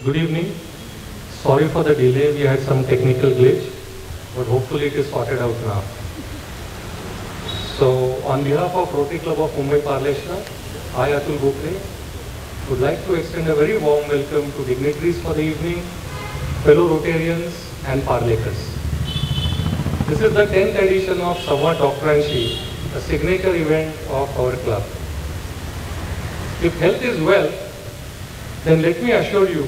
Good evening. Sorry for the delay, we had some technical glitch, but hopefully it is sorted out now. So, on behalf of Rotary Club of Mumbai Parleshna, I, Atul Gokre, would like to extend a very warm welcome to dignitaries for the evening, fellow Rotarians and Parlekars. This is the 10th edition of Samvad Doctoranshi, a signature event of our club. If health is wealth, then let me assure you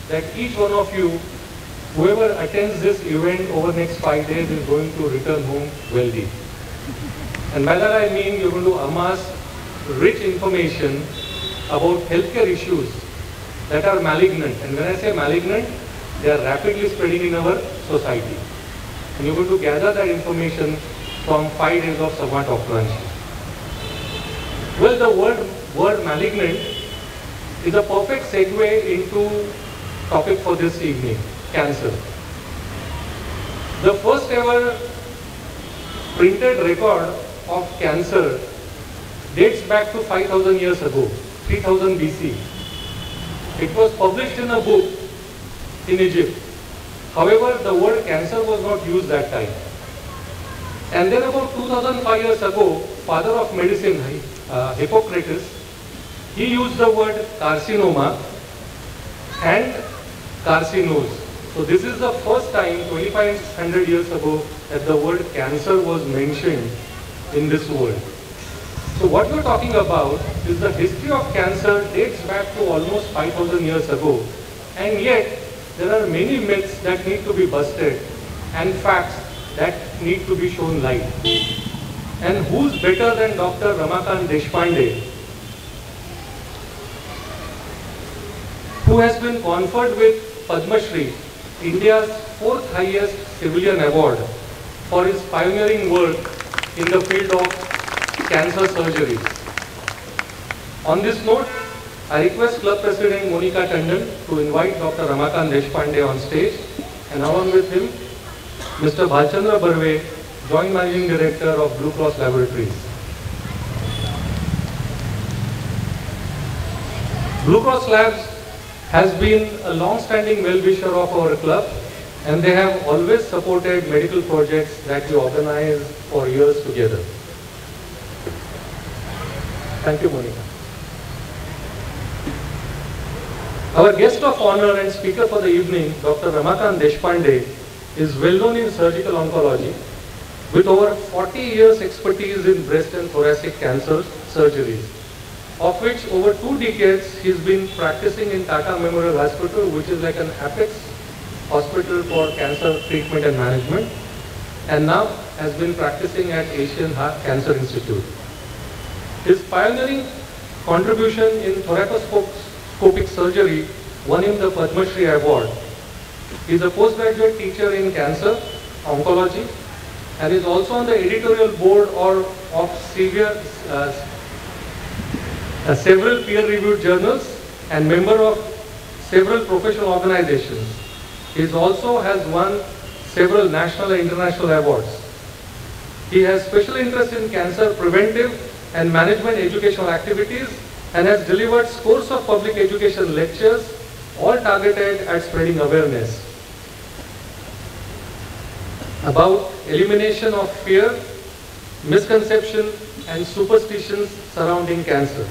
that each one of you, whoever attends this event over the next 5 days is going to return home wealthy. And by that I mean you're going to amass rich information about healthcare issues that are malignant. And when I say malignant, they are rapidly spreading in our society. And you're going to gather that information from 5 days of Samvad Doctoranshi. Well, the word malignant is a perfect segue into topic for this evening, cancer. The first ever printed record of cancer dates back to 5,000 years ago, 3000 BC. It was published in a book in Egypt. However, the word cancer was not used that time. And then about 2005 years ago, father of medicine, Hippocrates, he used the word carcinoma and carcinose. So this is the first time 2500 years ago that the word cancer was mentioned in this world. So what we're talking about is the history of cancer dates back to almost 5000 years ago, and yet there are many myths that need to be busted and facts that need to be shown light. And who's better than Dr. Ramakant Deshpande, who has been conferred with Padma Shri, India's 4th highest civilian award, for his pioneering work in the field of cancer surgeries. On this note, I request Club President Monica Tandon to invite Dr. Ramakant Deshpande on stage, and along with him, Mr. Bhalchandra Barve, Joint Managing Director of Blue Cross Laboratories. Blue Cross Labs has been a long-standing well-wisher of our club, and they have always supported medical projects that we organize for years together. Thank you, Monica. Our guest of honor and speaker for the evening, Dr. Ramakant Deshpande, is well known in surgical oncology with over 40 years expertise in breast and thoracic cancer surgeries, of which over 2 decades he's been practicing in Tata Memorial Hospital, which is like an apex hospital for cancer treatment and management, and now has been practicing at Asian Cancer Institute. His pioneering contribution in thoracoscopic surgery won him the Padma Shri Award. He is a postgraduate teacher in cancer oncology and is also on the editorial board of several peer-reviewed journals and member of several professional organizations. He also has won several national and international awards. He has special interest in cancer preventive and management educational activities and has delivered scores of public education lectures, all targeted at spreading awareness about elimination of fear, misconception and superstitions surrounding cancer.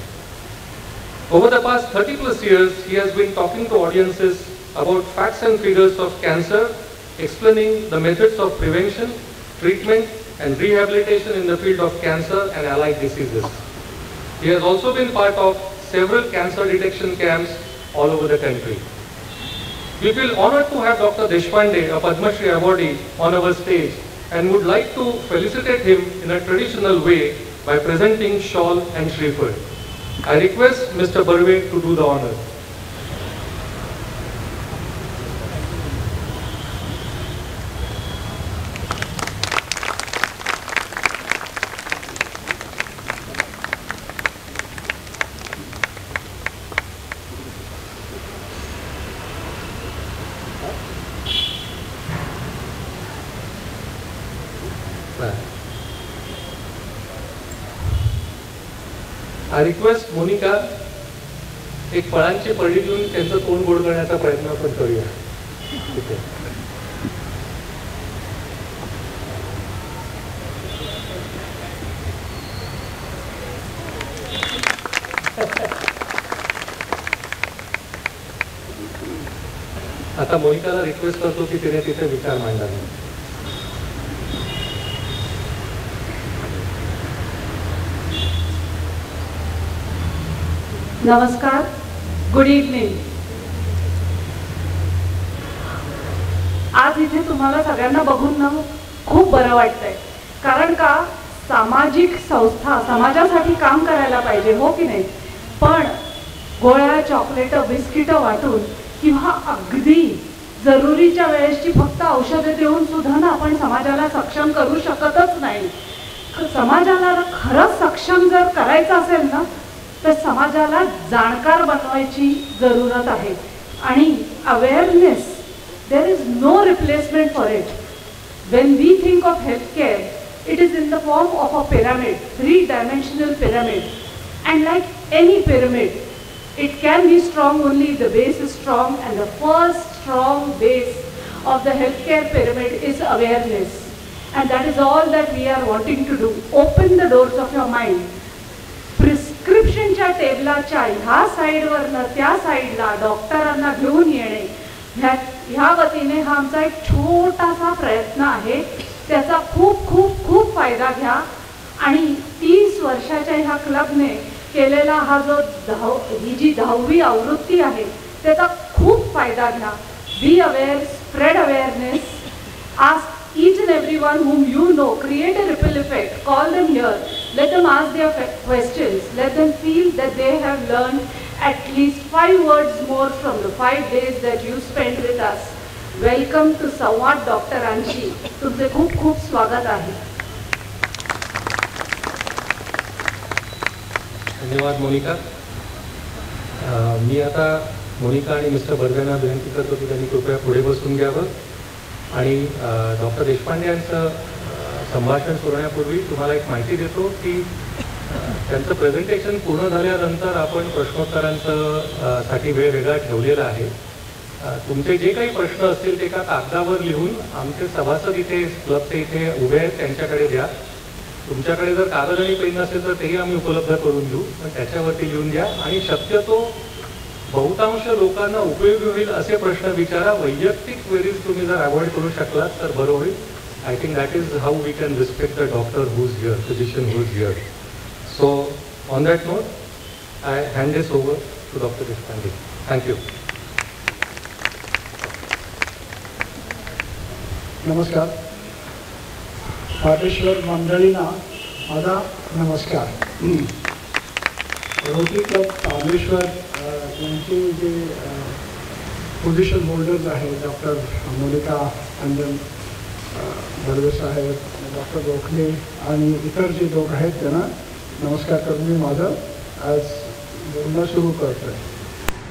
Over the past 30+ years, he has been talking to audiences about facts and figures of cancer, explaining the methods of prevention, treatment and rehabilitation in the field of cancer and allied diseases. He has also been part of several cancer detection camps all over the country. We feel honored to have Dr. Deshpande, a Padma Shri awardee, on our stage and would like to felicitate him in a traditional way by presenting shawl and Shreeford. I request Mr. Barve to do the honor. I request Monica एक फळांची पळी देऊन त्यांचं तोंड गोड करण्याचा प्रयत्न आपण करूया. ठीक आहे. आता मोनिकाला रिक्वेस्ट करतो की तिने तिथे विचार मांडावे. नमस्कार, गुड इव्हनिंग. आज इथे तुम्हाला सगळ्यांना बघून ना खूप बरं वाटतंय. कारण का, सामाजिक संस्था समाजासाठी काम करायला पाहिजे, हो की नाही? पण गोळ्या, चॉकलेट, बिस्किट वाटून किंवा अगदी जरुरीच्या वेळेसची फक्त औषधे देऊन सुद्धा ना आपण समाजाला सक्षम करू शकतच नाही. समाजाला खरंच सक्षम जर करायचं असेल ना तर समाजाला जाणकार बनवायची जरूरत आहे. आणि awareness, there is no replacement for it. When we think of health care, it is in the form of a pyramid, 3-dimensional pyramid, and like any pyramid, it can be strong only if the base is strong, and the first strong base of the healthcare pyramid is awareness, and that is all that we are wanting to do. Open the doors of your mind. प्रिस्क्रिप्शनच्या टेबलाच्या ह्या साईडवरनं त्या साईडला डॉक्टरांना घेऊन येणे, ह्या वतीने हा आमचा एक छोटासा प्रयत्न आहे. त्याचा खूप खूप खूप फायदा घ्या. आणि 30 वर्षाच्या ह्या क्लबने केलेला हा जो ही जी 10वी आवृत्ती आहे त्याचा खूप फायदा घ्या. Be aware, spread awareness, ask each and everyone whom you know, create a ripple effect, call them here, let them ask their questions, let them feel that they have learned at least 5 words more from the 5 days that you spent with us. Welcome to संवाद डॉक्टरांशी. तुमचे खूप खूप स्वागत आहे. धन्यवाद मोनिका. मी आता मोनिका आणि मिस्टर बर्वेंना विनंती करतो की त्यांनी कृपया पुढे बसून घ्यावं. आणि डॉक्टर देशपांडे यांचं संभाषण सुरण्यापूर्वी तुम्हाला एक माहिती देतो की त्यांचं प्रेझेंटेशन पूर्ण झाल्यानंतर आपण प्रश्नोत्तरांचं साठी वेळ वेगळा ठेवलेला आहे. तुमचे जे काही प्रश्न असतील ते एका कागदावर लिहून आमचे सभासद इथे क्लबचे इथे उभे आहेत त्यांच्याकडे द्या. तुमच्याकडे जर कागद आणि पेन असेल तर तेही आम्ही उपलब्ध करून देऊ, पण त्याच्यावरती लिहून द्या. आणि शक्यतो बहुतांश लोकांना उपयोगी होईल असे प्रश्न विचारा. वैयक्तिक क्वेरीज तुम्ही जर अवॉइड करू शकलात तर बरं होईल. I think that is how we can respect the doctor who is here, physician who is here. So on that note I hand this over to doctor Deshpande. Thank you. नमस्कार. पाटेश्वर मंडळींना माझा नमस्कार. रोटरी क्लब तामेश्वर यांचे जे पोझिशन होल्डर्स आहेत, doctor Monika अंजन बर्वे साहेब, doctor Gokhale आणि इतर जे लोक आहेत त्यांना नमस्कार करून मी माझं आज बोलणं सुरू करतो आहे.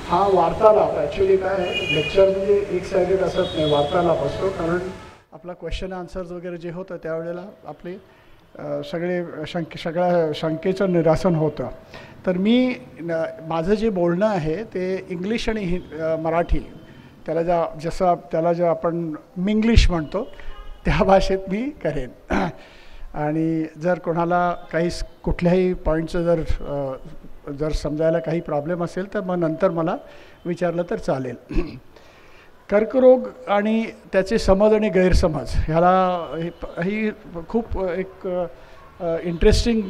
हा वार्तालाप ॲक्च्युली काय आहे, लेक्चर म्हणजे एक साइडेड असत नाही, वार्तालाप असतो. कारण आपला क्वेश्चन आन्सर्स वगैरे जे होतं त्यावेळेला आपले सगळ्या शंकेचं निरासन होतं. तर मी माझं जे बोलणं आहे ते इंग्लिश आणि मराठी त्याला जर आपण मिंग्लिश म्हणतो त्या भाषेत मी करेन. आणि जर कोणाला कुठल्याही पॉईंटचं जर समजायला काही प्रॉब्लेम असेल तर मग नंतर मला विचारलं तर चालेल. कर्करोग आणि त्याचे समज आणि गैरसमज ह्याला ही खूप एक इंटरेस्टिंग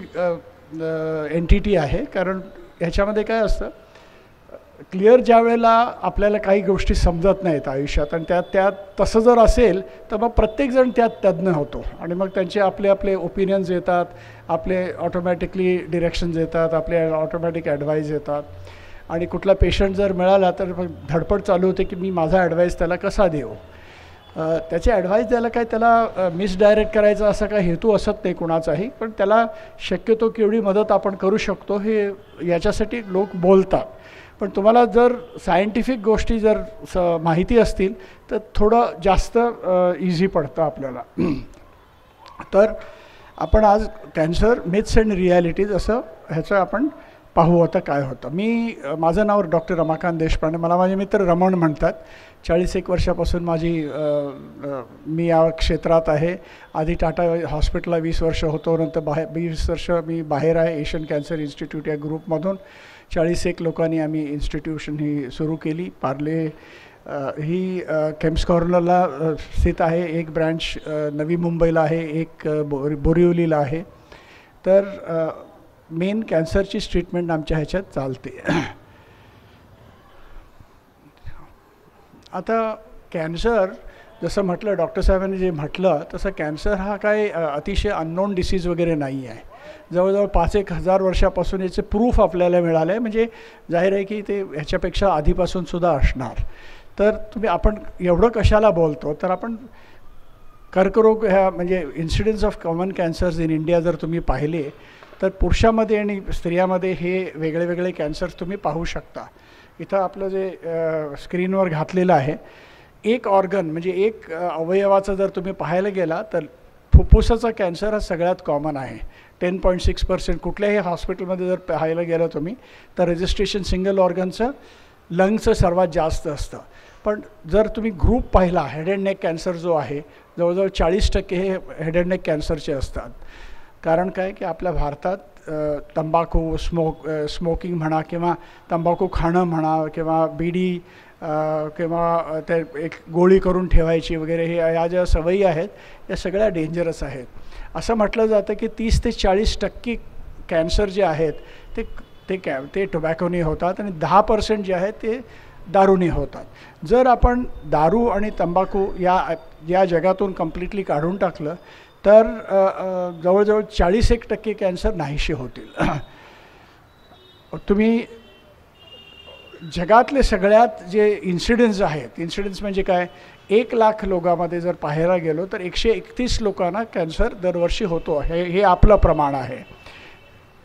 एंटिटी आहे. कारण ह्याच्यामध्ये काय असतं, क्लिअर ज्या वेळेला आपल्याला काही गोष्टी समजत नाहीत आयुष्यात आणि त्यात तसं जर असेल तर मग प्रत्येकजण त्यात तज्ज्ञ होतो आणि मग त्यांचे आपले ओपिनियन्स येतात, आपले ऑटोमॅटिकली डिरेक्शन्स येतात, आपले ऑटोमॅटिक ॲडवाईस येतात. आणि कुठला पेशंट जर मिळाला तर धडपड चालू होते की मी माझा ॲडवाईस त्याला कसा देऊ. त्याचे ॲडवाईस द्यायला काय त्याला मिसडायरेक्ट करायचा असा काय हेतू असत नाही कुणाचाही, पण त्याला शक्यतो केवढी मदत आपण करू शकतो हे याच्यासाठी लोक बोलतात. पण तुम्हाला जर सायंटिफिक गोष्टी जर माहिती असतील तर थोडं जास्त इझी पडतं आपल्याला. तर आपण आज कॅन्सर मिथ्स अँड रिॲलिटीज असं ह्याचं आपण पाहू आता काय होतं. माझं नाव डॉक्टर रमाकांत देशपांडे, मला माझे मित्र रमण म्हणतात. 41 वर्षापासून मी या क्षेत्रात आहे. आधी टाटा हॉस्पिटलला 20 वर्ष होतो, नंतर 20 वर्ष मी बाहेर आहे एशियन कॅन्सर इन्स्टिट्यूट या ग्रुपमधून. 41 लोकांनी आम्ही इन्स्टिट्यूशन ही सुरू केली. पार्ले ही केम्स कॉर्नरला स्थित आहे, एक ब्रँच नवी मुंबईला आहे, एक बोरिवलीला आहे. तर मेन कॅन्सरची ट्रीटमेंट आमच्या ह्याच्यात चालते. आता कॅन्सर जसं म्हटलं, डॉक्टर साहेबांनी जे म्हटलं तसं कॅन्सर हा काय अतिशय अननोन डिसीज वगैरे नाही आहे. जवळजवळ 5-1 हजार वर्षापासून याचे प्रूफ आपल्याला मिळालं आहे. म्हणजे जाहीर आहे की ते ह्याच्यापेक्षा आधीपासूनसुद्धा असणार. तर आपण एवढं कशाला बोलतो, तर आपण कर्करोग ह्या म्हणजे incidence of common cancers in India जर तुम्ही पाहिले तर पुरुषामध्ये आणि स्त्रियामध्ये हे वेगळे वेगळे कॅन्सर्स तुम्ही पाहू शकता. इथं आपलं जे स्क्रीनवर घातलेलं आहे, एक ऑर्गन म्हणजे एक अवयवाचं जर तुम्ही पाहायला गेला तर फुफ्फुसाचा कॅन्सर हा सगळ्यात कॉमन आहे. 10.6%. कुठल्याही हॉस्पिटलमध्ये जर पाहायला गेलं तुम्ही तर रजिस्ट्रेशन सिंगल ऑर्गनचं लंग्सचं सर्वात जास्त असतं. पण जर तुम्ही ग्रुप पाहिला, हेड अँड नेक कॅन्सर जो आहे, जवळजवळ 40% हे हेड अँड नेक कॅन्सरचे असतात. कारण काय की आपल्या भारतात तंबाखू स्मोकिंग म्हणा किंवा तंबाखू खाणं म्हणा किंवा बिडी किंवा ते एक गोळी करून ठेवायची वगैरे, हे या ज्या सवयी आहेत या सगळ्या डेंजरस आहेत. असं म्हटलं जातं की 30 ते 40% कॅन्सर जे आहेत ते टोबॅकोनी होतात आणि 10% जे आहेत ते दारूनी होतात. जर आपण दारू आणि तंबाखू या जगातून कम्प्लिटली काढून टाकलं तर जवळजवळ 41% कॅन्सर नाहीसे होतील. तुम्ही जगातले सगळ्यात जे इन्सिडेन्स आहेत, इन्सिडेन्स म्हणजे काय, 1 लाख लोकांमध्ये जर पाहायला गेलो तर 131 लोकांना कॅन्सर दरवर्षी होतो. हे आपलं प्रमाण आहे.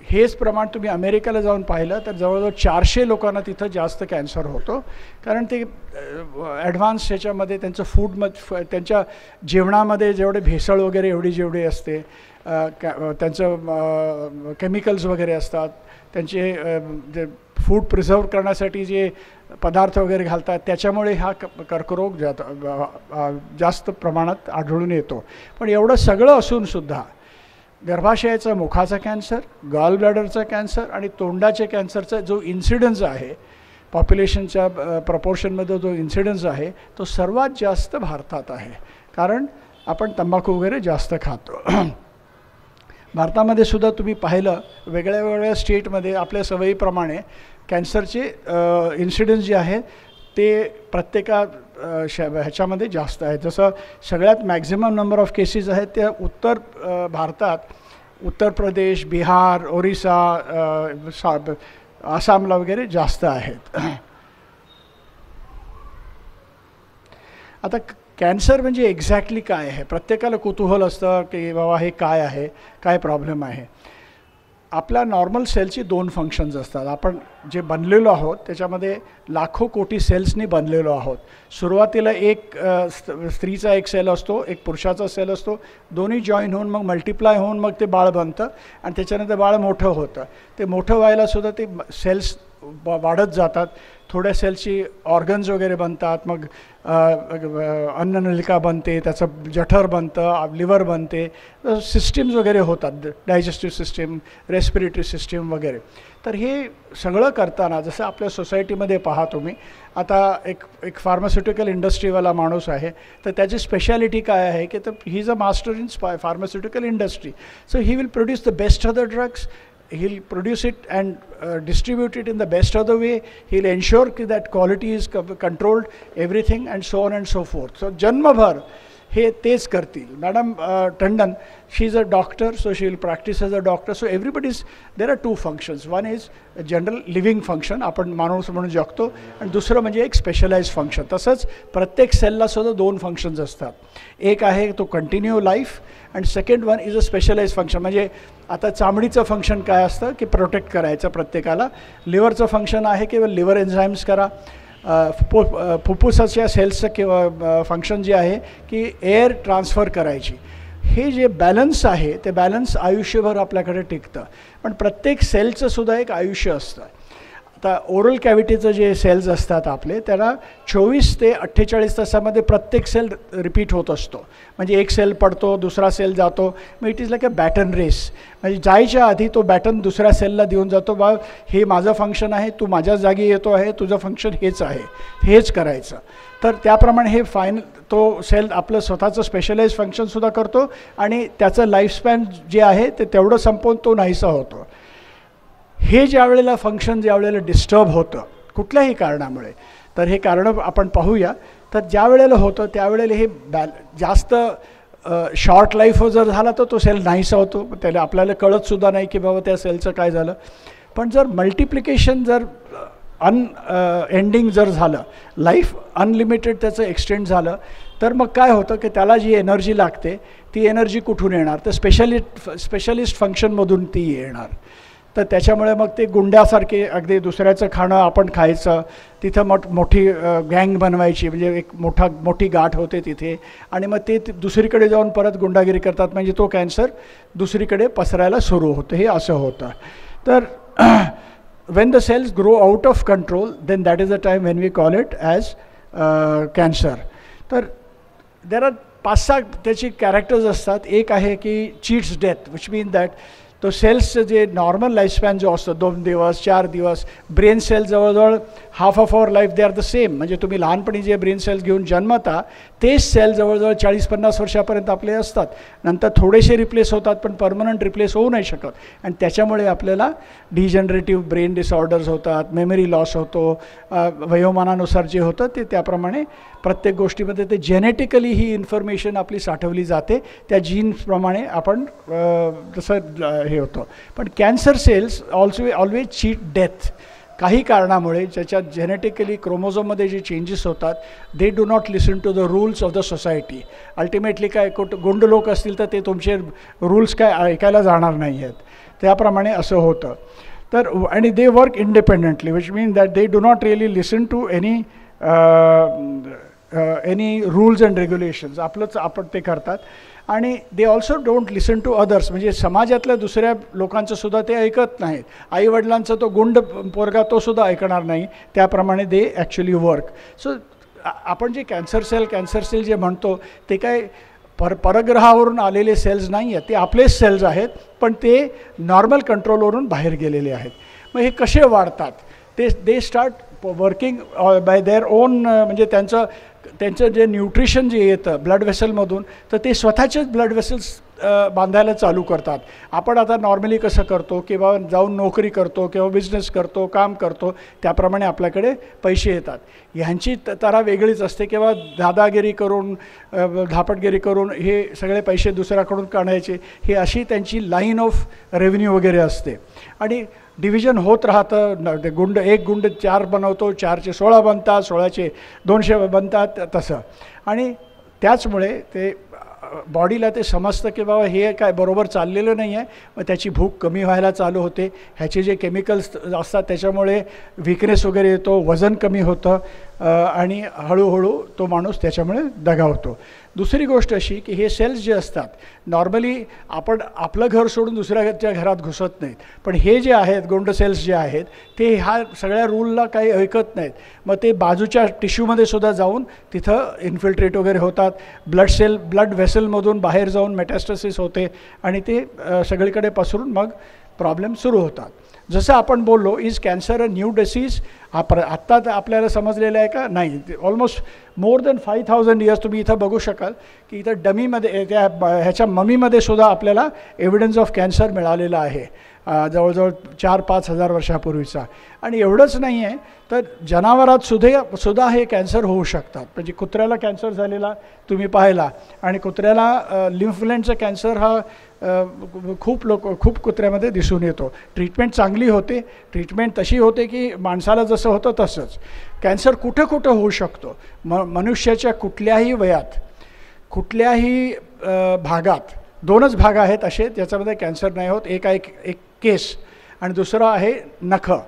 हेच प्रमाण तुम्ही अमेरिकेला जाऊन पाहिलं तर जवळजवळ 400 लोकांना तिथं जास्त कॅन्सर होतो. कारण ते ॲडव्हान्स ह्याच्यामध्ये त्यांचं त्यांच्या जेवणामध्ये जेवढे भेसळ वगैरे जेवढी असते, त्यांचं केमिकल्स वगैरे असतात, त्यांचे जे फूड प्रिझर्व करण्यासाठी जे पदार्थ वगैरे घालतात, त्याच्यामुळे हा कर्करोग जास्त प्रमाणात आढळून येतो. पण एवढं सगळं असूनसुद्धा गर्भाशयाचा मुखाचा कॅन्सर, गॉल ब्लॅडरचा कॅन्सर आणि तोंडाच्या कॅन्सरचा जो इन्सिडन्स आहे, पॉप्युलेशनच्या प्रपोर्शनमध्ये जो इन्सिडन्स आहे तो सर्वात जास्त भारतात आहे. कारण आपण तंबाखू वगैरे जास्त खातो. भारतामध्ये सुद्धा तुम्ही पाहिलं वेगळ्या वेगळ्या स्टेटमध्ये आपल्या सवयीप्रमाणे कॅन्सरचे इन्सिडन्स जे आहे ते ह्याच्यामध्ये जास्त आहेत. जसं सगळ्यात मॅक्झिमम नंबर ऑफ केसेस आहेत त्या उत्तर भारतात, उत्तर प्रदेश, बिहार, ओरिसा, आसामला वगैरे जास्त आहेत. आता कॅन्सर म्हणजे एक्झॅक्टली काय आहे, प्रत्येकाला कुतूहल असतं की बाबा हे काय आहे, काय प्रॉब्लेम आहे. आपल्या नॉर्मल सेलची 2 फंक्शन्स असतात. आपण जे बनलेलो आहोत त्याच्यामध्ये लाखो कोटी सेल्सनी बनलेलो आहोत. सुरुवातीला एक स्त्रीचा एक सेल असतो, एक पुरुषाचा सेल असतो. दोन्ही जॉईन होऊन मग मल्टिप्लाय होऊन मग ते बाळ बनतं आणि त्याच्यानंतर बाळ मोठं होतं. ते मोठं व्हायलासुद्धा ते सेल्स वाढत जातात. थोड्या सेल्सची ऑर्गन्स वगैरे बनतात, मग अन्ननलिका बनते, त्याचं जठर बनतं, लिव्हर बनते, सिस्टीम्स वगैरे होतात, डायजेस्टिव्ह सिस्टीम, रेस्पिरेटरी सिस्टीम वगैरे. तर हे सगळं करताना जसं आपल्या सोसायटीमध्ये पहा तुम्ही, आता एक फार्मास्युटिकल इंडस्ट्रीवाला माणूस आहे तर त्याची स्पेशालिटी काय आहे की तर he is a master in pharmaceutical industry. So he will produce the best of the drugs. He'll produce it and distribute it in the best of the way. He'll ensure that quality is controlled, everything and so on and so forth. So जन्मभर हे तेच करतील. Madam Tandon, she is a doctor, so she will practice as a doctor. So everybody's, there are 2 functions. One is general living function, आपण माणूस म्हणून जगतो, आणि दुसरं म्हणजे एक स्पेशलाइज फंक्शन. तसंच प्रत्येक सेललासुद्धा 2 फंक्शन्स असतात. एक आहे तो continue life and second one is a specialise function. म्हणजे आता चामडीचं फंक्शन काय असतं की प्रोटेक्ट करायचं प्रत्येकाला. लिव्हरचं फंक्शन आहे की लिव्हर एन्झाईम्स करा. फुफ्फुसाच्या सेल्सचं किंवा फंक्शन जे आहे की एअर ट्रान्सफर करायची. हे जे बॅलन्स आहे ते बॅलन्स आयुष्यभर आपल्याकडे टिकतं. पण प्रत्येक सेलचं सुद्धा एक आयुष्य असतं. आता ओरल कॅव्हिटीचं जे सेल्स असतात आपले, त्याला 24 ते 48 तासामध्ये प्रत्येक सेल रिपीट होत असतो. म्हणजे एक सेल पडतो, दुसरा सेल जातो, मग it is like a baton race. म्हणजे जायच्या आधी तो बॅटन दुसऱ्या सेलला देऊन जातो, बा हे माझं फंक्शन आहे, तू माझ्या जागी येतो आहे, तुझं फंक्शन हेच आहे, हेच करायचं. तर त्याप्रमाणे हे तो सेल आपलं स्वतःचं स्पेशलाइज फंक्शनसुद्धा करतो आणि त्याचं लाईफस्पॅन जे आहे ते तेवढं संपवून तो नाहीसा होतो. हे ज्या वेळेला फंक्शन ज्या वेळेला डिस्टर्ब होतं कुठल्याही कारणामुळे, तर हे कारणं आपण पाहूया. तर ज्या वेळेला होतं त्यावेळेला हे जास्त शॉर्ट लाईफ जर झाला तर तो सेल नाहीसा होतो, त्याला आपल्याला कळतसुद्धा नाही की बाबा त्या सेलचं काय झालं. पण जर मल्टिप्लिकेशन जर एंडिंग जर झालं, लाईफ अनलिमिटेड त्याचं एक्सटेंड झालं, तर मग काय होतं की त्याला जी एनर्जी लागते ती एनर्जी कुठून येणार, तर स्पेशलिस्ट फंक्शनमधून ती येणार. तर त्याच्यामुळे मग ते गुंड्यासारखे अगदी दुसऱ्याचं खाणं आपण खायचं, तिथं मोठी गँग बनवायची, म्हणजे एक मोठी गाठ होते तिथे, आणि मग ते दुसरीकडे जाऊन परत गुंडागिरी करतात, म्हणजे तो कॅन्सर दुसरीकडे पसरायला सुरू होतं. हे असं होतं. तर when the cells grow out of control, then that is the time when we call it as cancer. तर there are 5-6 त्याची कॅरेक्टर्स असतात. एक आहे की cheats death, which mean that तो सेल्सचं जे नॉर्मल लाईफस्पॅन जो असतो 2 दिवस 4 दिवस, ब्रेन सेल जवळजवळ half of our life they are the same. म्हणजे तुम्ही लहानपणी जे ब्रेन सेल्स घेऊन जन्मता तेच सेल जवळजवळ 40-50 वर्षापर्यंत आपले असतात. नंतर थोडेसे रिप्लेस होतात पण परमनंट रिप्लेस होऊ नाही शकत, आणि त्याच्यामुळे आपल्याला डिजनरेटिव्ह ब्रेन डिसऑर्डर्स होतात, मेमरी लॉस होतो, वयोमानानुसार जे होतं ते त्याप्रमाणे प्रत्येक गोष्टीमध्ये ते जेनेटिकली ही इन्फॉर्मेशन आपली साठवली जाते, त्या जीन्सप्रमाणे आपण तसं हे होतं. पण cancer cells always cheat death. काही कारणामुळे ज्याच्यात जेनेटिकली क्रोमोझोममध्ये जे चेंजेस होतात, they do not listen to the rules of the society. Ultimately काय गुंड लोक असतील तर ते तुमचे रूल्स काय ऐकायला जाणार नाही आहेत, त्याप्रमाणे असं होतं. तर आणि they work independently, which mean that they do not really listen to any rules and regulations. आपण ते करतात. आणि they also don't listen to others, म्हणजे समाजातल्या दुसऱ्या लोकांचं सुद्धा ते ऐकत नाहीत. आईवडिलांचा तो गुंड पोरगा तो सुद्धा ऐकणार नाही, त्याप्रमाणे दे ॲक्च्युली वर्क. सो आपण जे कॅन्सर सेल जे म्हणतो ते काय परग्रहावरून आलेले सेल्स नाही आहेत, ते आपलेच सेल्स आहेत, पण ते नॉर्मल कंट्रोलवरून बाहेर गेलेले आहेत. मग हे कसे वाढतात, they start working by their own, म्हणजे त्यांचं जे न्यूट्रिशन जे येतं ब्लड वेसलमधून, तर ते स्वतःचेच ब्लड वेसल्स बांधायला चालू करतात. आपण आता नॉर्मली कसं करतो, किंवा जाऊन नोकरी करतो किंवा बिझनेस करतो, काम करतो, त्याप्रमाणे आपल्याकडे पैसे येतात. ह्यांची तरा वेगळीच असते, किंवा दादागिरी करून धापटगिरी करून हे सगळे पैसे दुसऱ्याकडून काढायचे, हे अशी त्यांची लाईन ऑफ रेव्हेन्यू वगैरे असते. आणि डिव्हिजन होत राहतं. ते एक गुंड 4 बनवतो, 4चे 16 बनतात, 16चे 200 बनतात, तसं. आणि त्याचमुळे ते बॉडीला ते समजतं की बाबा हे काय बरोबर चाललेलं नाही आहे, मग त्याची भूक कमी व्हायला चालू होते. ह्याचे जे केमिकल्स असतात त्याच्यामुळे विकनेस वगैरे येतो, वजन कमी होतं, आणि हळूहळू तो माणूस त्याच्यामुळे दगावतो. दुसरी गोष्ट अशी की हे सेल्स जे असतात, नॉर्मली आपण आपलं घर सोडून दुसऱ्याच्या घरात घुसत नाहीत, पण हे जे आहेत गोंड सेल्स जे आहेत ते ह्या सगळ्या रूलला काही ऐकत नाहीत. मग ते बाजूच्या टिश्यूमध्ये सुद्धा जाऊन तिथं इन्फिल्ट्रेट वगैरे होतात. ब्लड वेसलमधून बाहेर जाऊन मेटॅस्टॅसिस होते, आणि ते सगळीकडे पसरून मग प्रॉब्लेम सुरू होतात. जसं आपण बोललो, is cancer a new disease, आत्ता आपल्याला समजलेलं आहे का? नाही. ऑलमोस्ट मोर दॅन 5000 इयर्स तुम्ही इथं बघू शकाल की इथं डमीमध्ये त्या ह्याच्या ममीमध्ये सुद्धा आपल्याला एव्हिडन्स ऑफ कॅन्सर मिळालेला आहे, जवळजवळ 4-5 हजार वर्षापूर्वीचा. आणि एवढंच नाही आहे तर जनावरात सुद्धा हे कॅन्सर होऊ शकतात. म्हणजे कुत्र्याला कॅन्सर झालेला तुम्ही पाहिला, आणि कुत्र्याला लिम्फलेंटचा कॅन्सर हा खूप कुत्र्यामध्ये दिसून येतो. ट्रीटमेंट चांगली होते, ट्रीटमेंट तशी होते की माणसाला जसं होतं तसंच. कॅन्सर कुठं होऊ शकतो, मनुष्याच्या कुठल्याही वयात, कुठल्याही भागात. 2च भाग आहेत असे ज्याच्यामध्ये कॅन्सर नाही होत. एक केस, आणि दुसरं आहे नखं.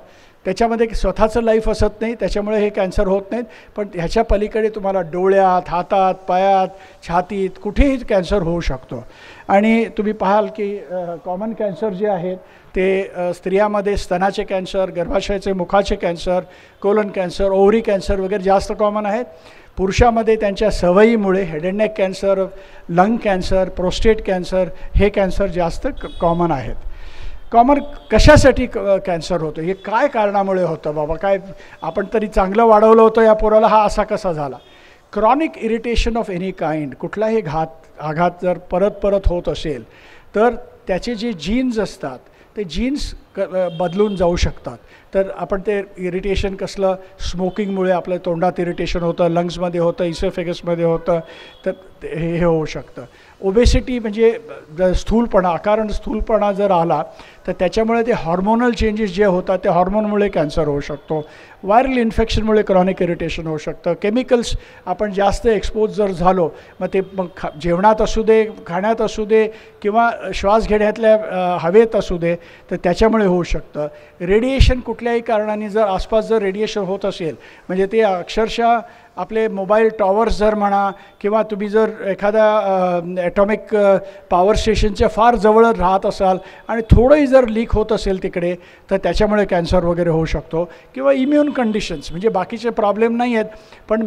त्याच्यामध्ये स्वतःचं लाईफ असत नाही, त्याच्यामुळे हे कॅन्सर होत नाहीत. पण ह्याच्या पलीकडे तुम्हाला डोळ्यात, हातात, पायात, छातीत कुठेही कॅन्सर होऊ शकतो. आणि तुम्ही पाहाल की कॉमन कॅन्सर जे आहेत ते स्त्रियामध्ये स्तनाचे कॅन्सर, गर्भाशयाचे मुखाचे cancer, colon cancer, ovary cancer वगैरे जास्त कॉमन आहेत. पुरुषामध्ये त्यांच्या सवयीमुळे head and neck cancer, lung cancer, prostate cancer हे कॅन्सर जास्त कॉमन आहेत. कॉमन कशासाठी कॅन्सर होतं, हे काय कारणामुळे होतं बाबा, काय आपण तरी चांगलं वाढवलं होतं या पोराला, हा असा कसा झाला. Chronic irritation of any kind, कुठलाही आघात जर परत परत होत असेल तर त्याचे जे जीन्स असतात ते जीन्स बदलून जाऊ शकतात. तर आपण ते इरिटेशन कसलं, स्मोकिंगमुळे आपल्या तोंडात इरिटेशन होतं, लंग्समध्ये होतं, इसोफेगसमध्ये होतं, तर हे होऊ शकतं. ओबेसिटी म्हणजे स्थूलपणा, अकारण स्थूलपणा जर आला तर त्याच्यामुळे ते हॉर्मोनल चेंजेस जे होतात ते हॉर्मोनमुळे कॅन्सर होऊ शकतो. व्हायरल इन्फेक्शनमुळे क्रॉनिक इरिटेशन होऊ शकतं. केमिकल्स आपण जास्त एक्सपोज जर झालो, मग ते मग जेवणात असू दे, खाण्यात असू दे किंवा श्वास घेण्यातल्या हवेत असू दे, तर त्याच्यामुळे होऊ शकतं. रेडिएशन कुठल्याही कारणाने जर आसपास जर रेडिएशन होत असेल, म्हणजे ते अक्षरशः आपले मोबाईल टॉवर्स जर म्हणा किंवा तुम्ही जर एखाद्या ॲटॉमिक पॉवर स्टेशनच्या फार जवळ राहत असाल आणि थोडंही जर लीक होत असेल तिकडे, तर त्याच्यामुळे कॅन्सर वगैरे होऊ शकतो. किंवा इम्युन कंडिशन्स, म्हणजे बाकीचे प्रॉब्लेम नाही आहेत पण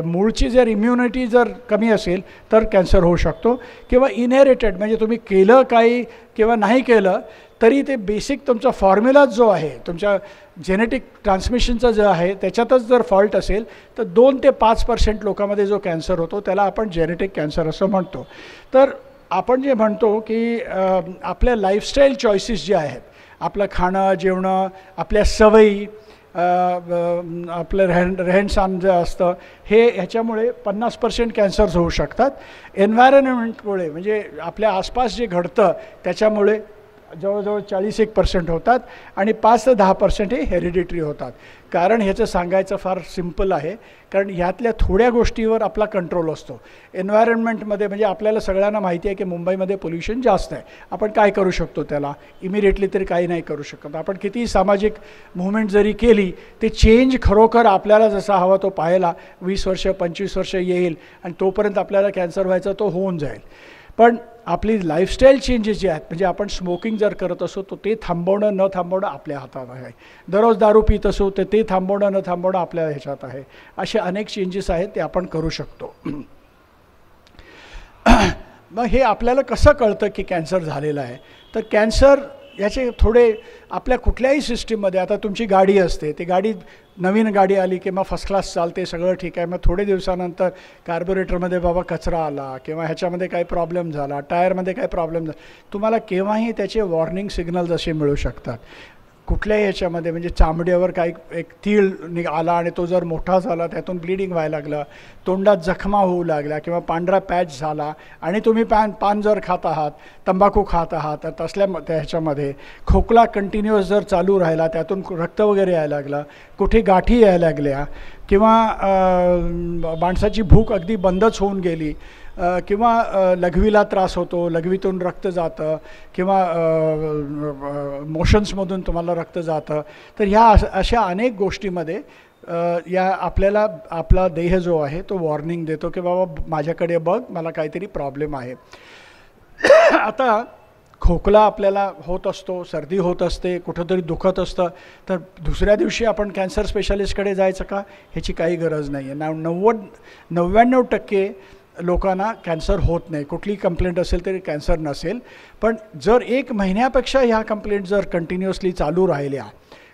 मूळची जर इम्युनिटी जर कमी असेल तर कॅन्सर होऊ शकतो. किंवा इनहेरिटेड, म्हणजे तुम्ही केलं काही किंवा नाही केलं तरी ते बेसिक तुमचा फॉर्म्युला जो आहे, तुमच्या जेनेटिक ट्रान्समिशनचा जो आहे त्याच्यातच जर फॉल्ट असेल तर 2 ते 5% लोकांमध्ये जो कॅन्सर होतो त्याला आपण जेनेटिक कॅन्सर असं म्हणतो. तर आपण जे म्हणतो की आपल्या लाईफस्टाईल चॉईसेस जे आहेत, आपलं खाणं, जेवणं, आपल्या सवयी, आपलं रहनसहन जे असतं हे ह्याच्यामुळे 50% कॅन्सर्स होऊ शकतात. एन्व्हायरमेंटमुळे, म्हणजे आपल्या आसपास जे घडतं त्याच्यामुळे जवळजवळ 41% होतात आणि 5 ते 10% हे हेरिडिटरी होतात. कारण ह्याचं सांगायचं फार सिम्पल आहे, कारण ह्यातल्या थोड्या गोष्टीवर आपला कंट्रोल असतो. एन्व्हायरमेंटमध्ये म्हणजे आपल्याला सगळ्यांना माहिती आहे की मुंबईमध्ये पोल्युशन जास्त आहे. आपण काय करू शकतो त्याला, इमिडिएटली तरी काही नाही करू शकत. आपण कितीही सामाजिक मुवमेंट जरी केली ते चेंज खरोखर आपल्याला जसा हवा तो पाहायला 20 वर्ष 25 वर्ष येईल आणि तोपर्यंत आपल्याला कॅन्सर व्हायचा तो होऊन जाईल. पण आपली लाईफस्टाईल चेंजेस जे आहेत, म्हणजे आपण स्मोकिंग जर करत असो तर ते थांबवणं न थांबवणं आपल्या हातात आहे. दररोज दारू पित असो तर ते थांबवणं न थांबवणं आपल्या ह्याच्यात आहे. असे अनेक चेंजेस आहेत ते आपण करू शकतो. मग हे आपल्याला कसं कळतं की कॅन्सर झालेलं आहे, तर कॅन्सर याचे थोडे आपल्या कुठल्याही सिस्टीममध्ये, आता तुमची गाडी असते, ती गाडी नवीन गाडी आली की मग फर्स्ट क्लास चालते, सगळं ठीक आहे. मग थोडे दिवसानंतर कार्बोरेटरमध्ये बाबा कचरा आला किंवा ह्याच्यामध्ये काही प्रॉब्लेम झाला, टायरमध्ये काही प्रॉब्लेम झाला, तुम्हाला केव्हाही त्याचे वॉर्निंग सिग्नल्स असे मिळू शकतात. कुठल्याही ह्याच्यामध्ये, म्हणजे चामड्यावर काही एक तीळ आला आणि तो जर मोठा झाला, त्यातून ब्लिडिंग व्हायला लागलं, तोंडात जखमा होऊ लागल्या किंवा पांढरा पॅच झाला आणि तुम्ही पान जर खात आहात, तंबाखू खात आहात, तर तसल्या ह्याच्यामध्ये खोकला कंटिन्युअस जर चालू राहिला, त्यातून रक्त वगैरे यायला लागलं, कुठे गाठी यायला लागल्या किंवा माणसाची भूक अगदी बंदच होऊन गेली किंवा लघवीला त्रास होतो, लघवीतून रक्त जातं किंवा मोशन्समधून तुम्हाला रक्त जातं, तर ह्या अशा अनेक गोष्टीमध्ये या आपल्याला आपला देह जो आहे तो वॉर्निंग देतो की बाबा माझ्याकडे बघ, मला काहीतरी प्रॉब्लेम आहे. आता खोकला आपल्याला होत असतो, सर्दी होत असते, कुठंतरी दुखत असतं, तर दुसऱ्या दिवशी आपण कॅन्सर स्पेशालिस्टकडे जायचं का, ह्याची काही गरज नाही आहे. 99% लोकांना कॅन्सर होत नाही. कुठली कंप्लेंट असेल तरी कॅन्सर नसेल, पण जर 1 महिन्यापेक्षा ह्या कंप्लेंट जर कंटिन्युअसली चालू राहिल्या,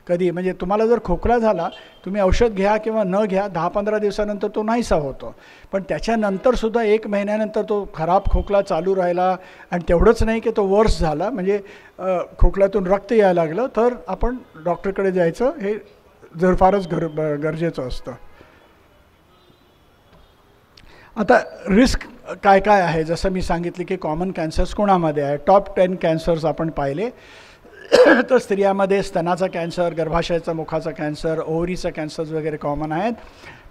कधी म्हणजे तुम्हाला जर खोकला झाला, तुम्ही औषध घ्या किंवा न घ्या, 10-15 दिवसानंतर तो नाहीसा होतो. पण त्याच्यानंतरसुद्धा 1 महिन्यानंतर तो खराब खोकला चालू राहिला आणि तेवढंच नाही की तो वर्स झाला, म्हणजे खोकल्यातून रक्त यायला लागलं, तर आपण डॉक्टरकडे जायचं हे जर फारच गरजेचं असतं. आता रिस्क काय काय आहे, जसं मी सांगितले की कॉमन कॅन्सर्स कोणामध्ये आहे. टॉप 10 कॅन्सर्स आपण पाहिले तर स्त्रियामध्ये स्तनाचा कॅन्सर, गर्भाशयाचा मुखाचा कॅन्सर, ओव्हरीचा कॅन्सर्स वगैरे कॉमन आहेत.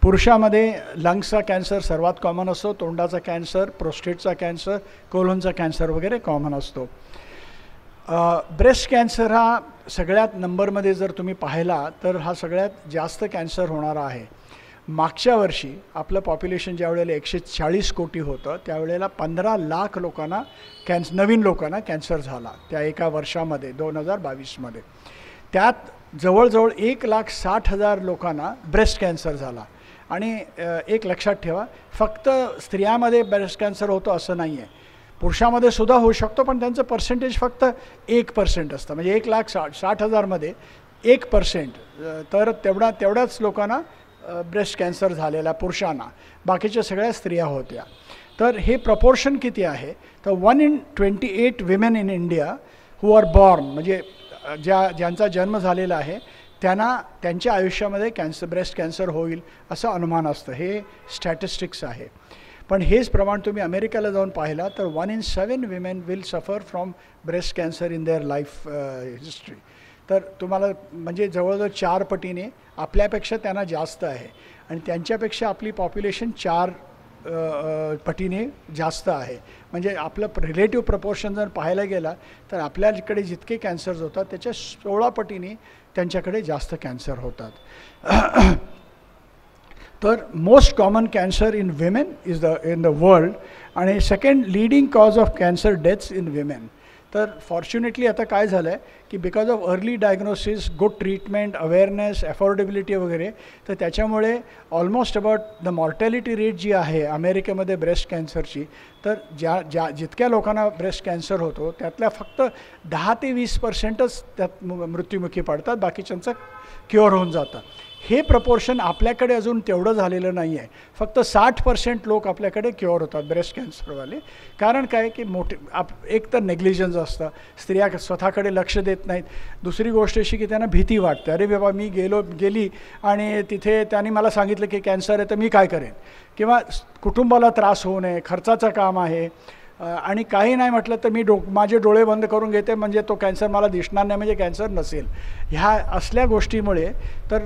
पुरुषामध्ये लंग्सचा कॅन्सर सर्वात कॉमन असतो, तोंडाचा कॅन्सर, प्रोस्टेटचा कॅन्सर, कोलनचा कॅन्सर वगैरे कॉमन असतो. ब्रेस्ट कॅन्सर हा सगळ्यात नंबरमध्ये जर तुम्ही पाहिला तर हा सगळ्यात जास्त कॅन्सर होणारा आहे. मागच्या वर्षी आपलं पॉप्युलेशन ज्या वेळेला 140 कोटी होतं त्यावेळेला 15 लाख लोकांना नवीन लोकांना कॅन्सर झाला त्या एका वर्षामध्ये 2022मध्ये. त्यात जवळजवळ 1,60,000 लोकांना ब्रेस्ट कॅन्सर झाला. आणि एक लक्षात ठेवा, फक्त स्त्रियामध्ये ब्रेस्ट कॅन्सर होतं असं नाही आहे, पुरुषामध्ये सुद्धा होऊ शकतो, पण त्यांचं पर्सेंटेज फक्त 1% असतं. म्हणजे 1,60,000मध्ये 1%, तर तेवढ्याच लोकांना ब्रेस्ट कॅन्सर झालेला पुरुषांना, बाकीच्या सगळ्या स्त्रिया होत्या. तर हे प्रपोर्शन किती आहे, तर 1 in 28 women in India who are born, म्हणजे ज्यांचा जन्म झालेला आहे त्यांच्या आयुष्यामध्ये ब्रेस्ट कॅन्सर होईल असं अनुमान असतं. हे स्टॅटिस्टिक्स आहे. पण हेच प्रमाण तुम्ही अमेरिकेला जाऊन पाहिला तर 1 in 7 women will suffer from breast cancer in their life history. तर तुम्हाला म्हणजे जवळजवळ 4 पटीने आपल्यापेक्षा त्यांना जास्त आहे, आणि त्यांच्यापेक्षा आपली पॉप्युलेशन 4 पटीने जास्त आहे. म्हणजे आपलं रिलेटिव्ह प्रपोर्शन जर पाहायला गेला तर आपल्याकडे जितके कॅन्सर्स होतात त्याच्या 16 पटीने त्यांच्याकडे जास्त कॅन्सर होतात. तर most common cancer in women in the world, आणि second leading cause of cancer deaths in women. तर फॉर्च्युनेटली आता काय झालं आहे की because of early diagnosis, good treatment, awareness, affordability वगैरे, तर त्याच्यामुळे almost about the mortality rate जी आहे अमेरिकेमध्ये ब्रेस्ट कॅन्सरची, तर जितक्या लोकांना ब्रेस्ट कॅन्सर होतो त्यातल्या फक्त 10 ते 20%च त्यात मृत्युमुखी पडतात, बाकीच्यांचं क्युअर होऊन जातं. हे प्रपोर्शन आपल्याकडे अजून तेवढं झालेलं नाही आहे. फक्त 60% लोक आपल्याकडे क्युअर होतात ब्रेस्ट कॅन्सरवाले. कारण काय की एक तर नेग्लिजन्स असतं, स्त्रिया स्वतःकडे लक्ष देत नाहीत. दुसरी गोष्ट अशी की त्यांना भीती वाटते, अरे बाबा मी गेली आणि तिथे त्यांनी मला सांगितलं की कॅन्सर आहे तर मी काय करेन, किंवा कुटुंबाला त्रास होऊ नये, खर्चाचं काम आहे, आणि काही नाही म्हटलं तर मी माझे डोळे बंद करून घेते म्हणजे तो कॅन्सर मला दिसणार नाही, म्हणजे कॅन्सर नसेल. ह्या असल्या गोष्टीमुळे तर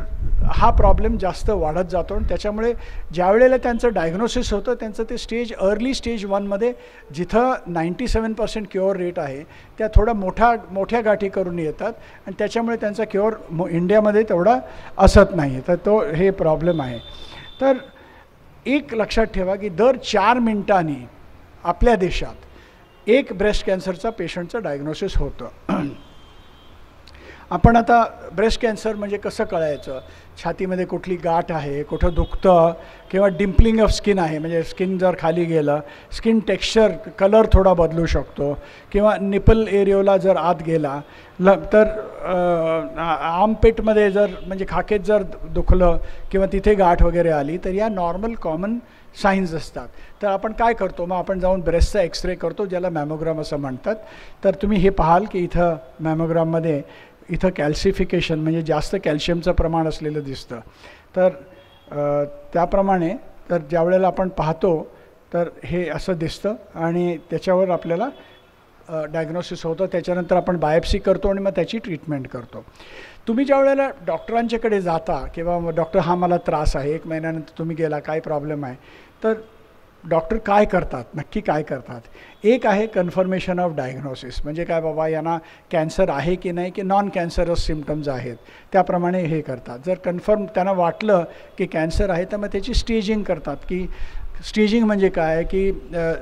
हा प्रॉब्लेम जास्त वाढत जातो. आणि त्याच्यामुळे ज्या वेळेला त्यांचं डायग्नोसिस होतं त्यांचं ते अर्ली स्टेज 1मध्ये जिथं 97% क्युअर रेट आहे त्या थोड्या मोठ्या गाठी करून येतात, आणि त्याच्यामुळे त्यांचा क्युअर इंडियामध्ये तेवढा असत नाही. तर हे प्रॉब्लेम आहे. तर एक लक्षात ठेवा की दर 4 मिनिटांनी आपल्या देशात एक ब्रेस्ट कॅन्सरचा पेशंटचं डायग्नोसिस होतं. आपण आता ब्रेस्ट कॅन्सर म्हणजे कसं कळायचं, छातीमध्ये कुठली गाठ आहे, कुठं दुखतं, किंवा डिम्पलिंग ऑफ स्किन आहे, म्हणजे स्किन जर खाली गेलं, स्किन टेक्स्चर कलर थोडा बदलू शकतो, किंवा निपल एरियाला जर आत गेला तर आर्मपिटमध्ये जर म्हणजे खाकेत जर दुखलं किंवा तिथे गाठ वगैरे आली तर या नॉर्मल कॉमन साईन्स असतात. तर आपण काय करतो, मग आपण जाऊन ब्रेस्टचा एक्सरे करतो ज्याला मॅमोग्राम असं म्हणतात. तर तुम्ही हे पाहाल की इथं मॅमोग्राममध्ये इथं कॅल्सिफिकेशन म्हणजे जास्त कॅल्शियमचं प्रमाण असलेलं दिसतं. तर त्याप्रमाणे तर ज्या वेळेला आपण पाहतो तर हे असं दिसतं, आणि त्याच्यावर आपल्याला डायग्नोसिस होतं. त्याच्यानंतर आपण बायोप्सी करतो आणि मग त्याची ट्रीटमेंट करतो. तुम्ही ज्या वेळेला डॉक्टरांच्याकडे जाता किंवा डॉक्टर हा मला त्रास आहे, 1 महिन्यानंतर तुम्ही गेला काय प्रॉब्लेम आहे, तर डॉक्टर काय करतात, नक्की काय करतात. एक आहे कन्फर्मेशन ऑफ डायग्नोसिस, म्हणजे काय बाबा यांना कॅन्सर आहे की नाही, की नॉन कॅन्सरस सिम्पटम्स आहेत त्याप्रमाणे हे करतात. जर कन्फर्म त्यांना वाटलं की कॅन्सर आहे तर मग त्याची स्टेजिंग करतात. की स्टेजिंग म्हणजे काय की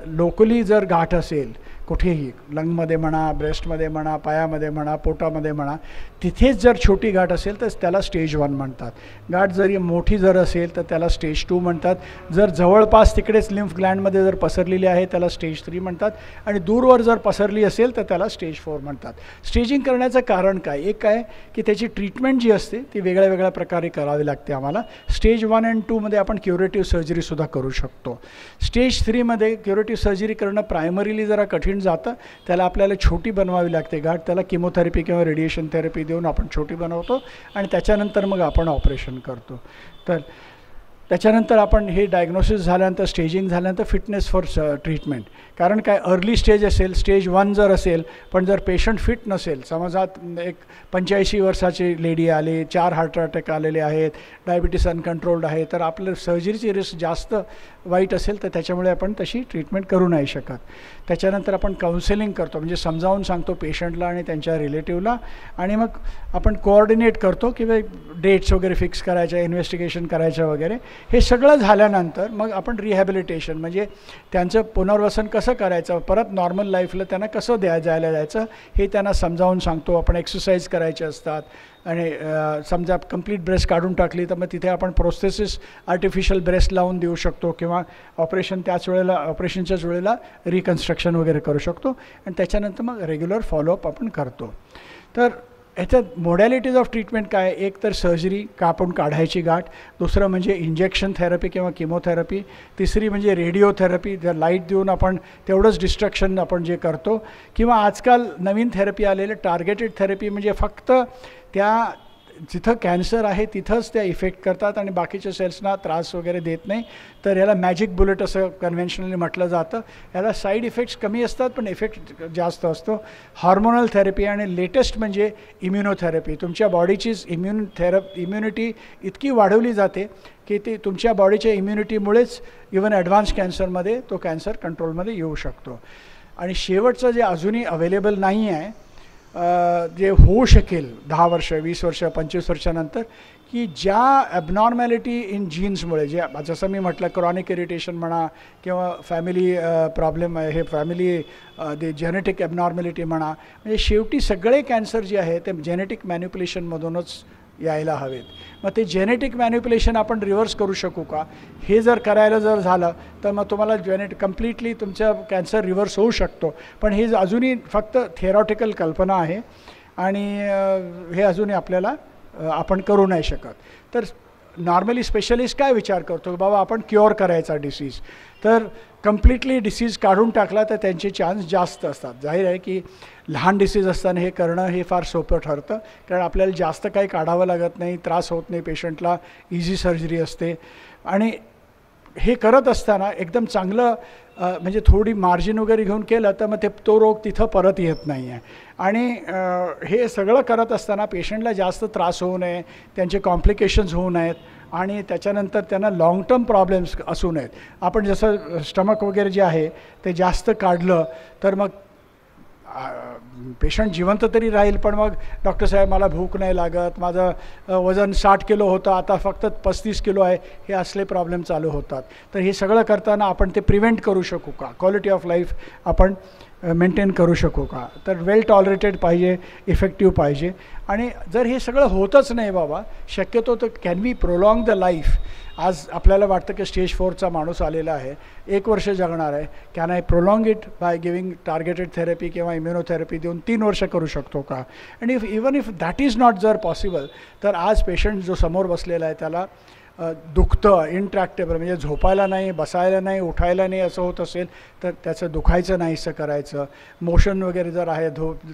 लोकली जर गाठ असेल कुठेही, लंगमध्ये म्हणा, ब्रेस्टमध्ये म्हणा, पायामध्ये म्हणा, पोटामध्ये म्हणा, तिथेच जर छोटी गाठ असेल तर त्याला स्टेज 1 म्हणतात. गाठ जरी मोठी जर असेल तर त्याला स्टेज 2 म्हणतात. जर जवळपास तिकडेच लिम्फ ग्लँडमध्ये जर पसरलेली आहे त्याला स्टेज 3 म्हणतात, आणि दूरवर जर पसरली असेल तर त्याला स्टेज 4 म्हणतात. स्टेजिंग करण्याचं कारण काय, एक काय की त्याची ट्रीटमेंट जी असते ती वेगळ्या वेगळ्या प्रकारे करावी लागते आम्हाला. स्टेज 1 आणि 2मध्ये आपण क्युरेटिव्ह सर्जरीसुद्धा करू शकतो. स्टेज 3मध्ये क्युरेटिव्ह सर्जरी करणं प्रायमरीली जरा कठीण जातं, त्याला आपल्याला छोटी बनवावी लागते गाठ, त्याला किमोथेरपी किंवा रेडिएशन थेरपी देऊन आपण छोटी बनवतो, आणि त्याच्यानंतर मग आपण ऑपरेशन करतो. तर त्याच्यानंतर आपण हे डायग्नोसिस झाल्यानंतर स्टेजिंग झाल्यानंतर फिटनेस फॉर ट्रीटमेंट. कारण काय अर्ली स्टेज असेल, स्टेज 1 जर असेल, पण जर पेशंट फिट नसेल, समजात एक 85 वर्षाची लेडी आली, 4 हार्ट अटॅक आलेले आहेत, डायबिटीस अनकंट्रोल्ड आहे, तर आपलं सर्जरीची रिस्क जास्त वाईट असेल तर त्याच्यामुळे आपण तशी ट्रीटमेंट करू नाही शकत. त्याच्यानंतर आपण काउन्सिलिंग करतो, म्हणजे समजावून सांगतो पेशंटला आणि त्यांच्या रिलेटिव्हला, आणि मग आपण कोऑर्डिनेट करतो की डेट्स वगैरे फिक्स करायच्या, इन्व्हेस्टिगेशन करायचं वगैरे. हे सगळं झाल्यानंतर मग आपण रिहॅबिलिटेशन म्हणजे त्यांचं पुनर्वसन कसं करायचं, परत नॉर्मल लाईफला त्यांना कसं जायला जायचं हे त्यांना समजावून सांगतो. आपण एक्सरसाइज करायचे असतात, आणि समजा कंप्लीट ब्रेस्ट काढून टाकली तर मग तिथे आपण प्रोस्थेसिस आर्टिफिशियल ब्रेस्ट लावून देऊ शकतो, किंवा ऑपरेशनच्याच वेळेला रिकन्स्ट्रक्शन वगैरे करू शकतो, आणि त्याच्यानंतर मग रेग्युलर फॉलोअप आपण करतो. तर ह्याच्यात मोडॅलिटीज ऑफ ट्रीटमेंट काय, एक तर सर्जरी कापून काढायची गाठ, दुसरं म्हणजे इंजेक्शन थेरपी किंवा किमोथेरपी, तिसरी म्हणजे रेडिओथेरपी, जर लाईट देऊन आपण तेवढंच डिस्ट्रक्शन आपण जे करतो, किंवा आजकाल नवीन थेरपी आलेले टार्गेटेड थेरपी, म्हणजे फक्त त्या जिथं कॅन्सर आहे तिथंच त्या इफेक्ट करतात आणि बाकीच्या सेल्सना त्रास वगैरे देत नाही. तर याला मॅजिक बुलेट असं कन्व्हेन्शनली म्हटलं जातं. याला साईड इफेक्ट्स कमी असतात पण इफेक्ट जास्त असतो. हॉर्मोनल थेरपी आणि लेटेस्ट म्हणजे इम्युनोथेरपी. तुमच्या बॉडीचीच इम्युनिटी इतकी वाढवली जाते की ती तुमच्या बॉडीच्या इम्युनिटीमुळेच इवन ॲडव्हान्स कॅन्सरमध्ये तो कॅन्सर कंट्रोलमध्ये येऊ शकतो. आणि शेवटचं जे अजूनही अवेलेबल नाही आहे, जे होऊ शकेल 10 वर्ष 20 वर्ष 25 वर्षानंतर, की ज्या ॲबनॉर्मॅलिटी इन जीन्समुळे, जे जसं मी म्हटलं क्रॉनिक इरिटेशन म्हणा किंवा फॅमिली प्रॉब्लेम आहे, हे फॅमिली जे जेनेटिक ॲबनॉर्मॅलिटी म्हणा, म्हणजे शेवटी सगळे कॅन्सर जे आहे ते जेनेटिक मॅन्युप्युलेशनमधूनच यायला हवेत. मग ते जेनेटिक मॅन्युप्युलेशन आपण रिव्हर्स करू शकू का, हे जर करायला जर झालं तर मग तुम्हाला कम्प्लिटली तुमचा कॅन्सर रिव्हर्स होऊ शकतो. पण हे अजूनही फक्त थेरॉटिकल कल्पना आहे आणि हे अजूनही आपल्याला आपण करू नाही शकत. तर नॉर्मली स्पेशलिस्ट काय विचार करतो, बाबा आपण क्युअर करायचा डिसीज, तर कम्प्लिटली डिसीज काढून टाकला तर त्यांचे चान्स जास्त असतात. जाहीर आहे की लहान डिसीज असताना हे करणं हे फार सोपं ठरतं, कारण आपल्याला जास्त काही काढावं लागत नाही, त्रास होत नाही पेशंटला, इझी सर्जरी असते. आणि हे करत असताना एकदम चांगलं म्हणजे थोडी मार्जिन वगैरे घेऊन केलं तर मग तो रोग तिथं परत येत नाही आहे. आणि हे सगळं करत असताना पेशंटला जास्त त्रास होऊ नये, त्यांचे कॉम्प्लिकेशन्स होऊ नयेत, आणि त्याच्यानंतर त्यांना लाँग टर्म प्रॉब्लेम्स असू नयेत. आपण जसं स्टमक वगैरे जे आहे ते जास्त काढलं तर मग पेशंट जिवंत तरी राहील, पण मग डॉक्टर साहेब मला भूक नाही लागत, माझं वजन 60 किलो होतं आता फक्त 35 किलो आहे, हे असले प्रॉब्लेम चालू होतात. तर हे सगळं करताना आपण ते प्रिव्हेंट करू शकू का, क्वालिटी ऑफ लाईफ आपण मेंटेन करू शकू का. तर वेल टॉलरेटेड पाहिजे, इफेक्टिव्ह पाहिजे. आणि जर हे सगळं होतच नाही बाबा, शक्यतो तर can we prolong the life. आज आपल्याला वाटतं की स्टेज 4चा माणूस आलेला आहे, 1 वर्ष जगणार आहे, can I prolong it by giving targeted therapy किंवा इम्युनोथेरपी देऊन 3 वर्ष करू शकतो का. आणि even if that is not जर पॉसिबल, तर आज पेशंट जो समोर बसलेला आहे त्याला दुखतं, इंट्रॅक्टेबल, म्हणजे झोपायला नाही, बसायला नाही, उठायला नाही असं होत असेल तर त्याचं दुखायचं नाहीसं करायचं. मोशन वगैरे जर आहे,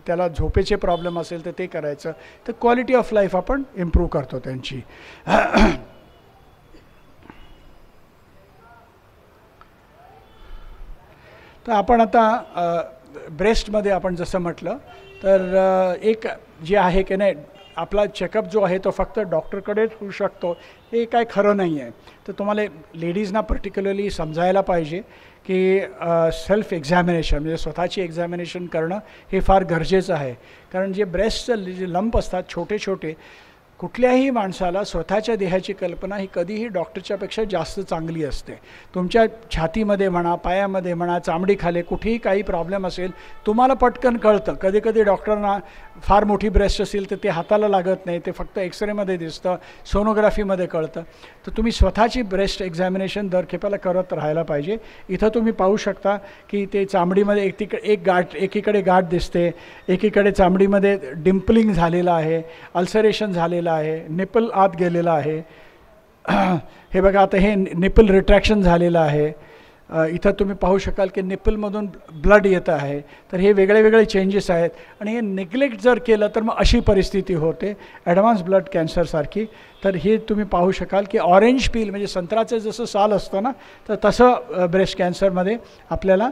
त्याला झोपेचे प्रॉब्लेम असेल तर ते करायचं. तर क्वालिटी ऑफ लाईफ आपण इम्प्रूव्ह करतो त्यांची. तर आपण आता ब्रेस्टमध्ये आपण जसं म्हटलं तर एक जे आहे की नाही, आपला चेकअप जो आहे तो फक्त डॉक्टरकडेच होऊ शकतो, हे काय खरं नाही आहे. तर तुम्हाला लेडीजना पर्टिक्युलरली समजायला पाहिजे की सेल्फ एक्झॅमिनेशन म्हणजे स्वतःची एक्झॅमिनेशन करणं हे फार गरजेचं आहे. कारण जे ब्रेस्टचं जे लंप असतात छोटे छोटे, कुठल्याही माणसाला स्वतःच्या देहाची कल्पना ही कधीही डॉक्टरच्यापेक्षा जास्त चांगली असते. तुमच्या छातीमध्ये म्हणा, पायामध्ये म्हणा, चामडीखाली कुठेही काही प्रॉब्लेम असेल तुम्हाला पटकन कळतं. कधी कधी डॉक्टरांना फार मोठी ब्रेस्ट असेल तर ते हाताला लागत नाही, ते फक्त एक्सरेमध्ये दिसतं, सोनोग्राफीमध्ये कळतं. तर तुम्ही स्वतःची ब्रेस्ट एक्झॅमिनेशन दर खेपेला करत राहायला पाहिजे. इथं तुम्ही पाहू शकता की ते चामडीमध्ये एकीकडे गाठ दिसते, एकीकडे चामडीमध्ये डिम्पलिंग झालेलं आहे, अल्सरेशन झालेलं आहे, निपल आत गेलेलं आहे. हे बघा आता हे निपल रिट्रॅक्शन झालेलं आहे. इथं तुम्ही पाहू शकाल की निप्पलमधून ब्लड येतं आहे. तर हे वेगळे वेगळे चेंजेस आहेत आणि हे निग्लेक्ट जर केलं तर मग अशी परिस्थिती होते ॲडव्हान्स ब्लड कॅन्सरसारखी. तर हे तुम्ही पाहू शकाल की ऑरेंज पील म्हणजे संत्र्याचं जसं साल असतं ना, तर तसं ब्रेस्ट कॅन्सरमध्ये आपल्याला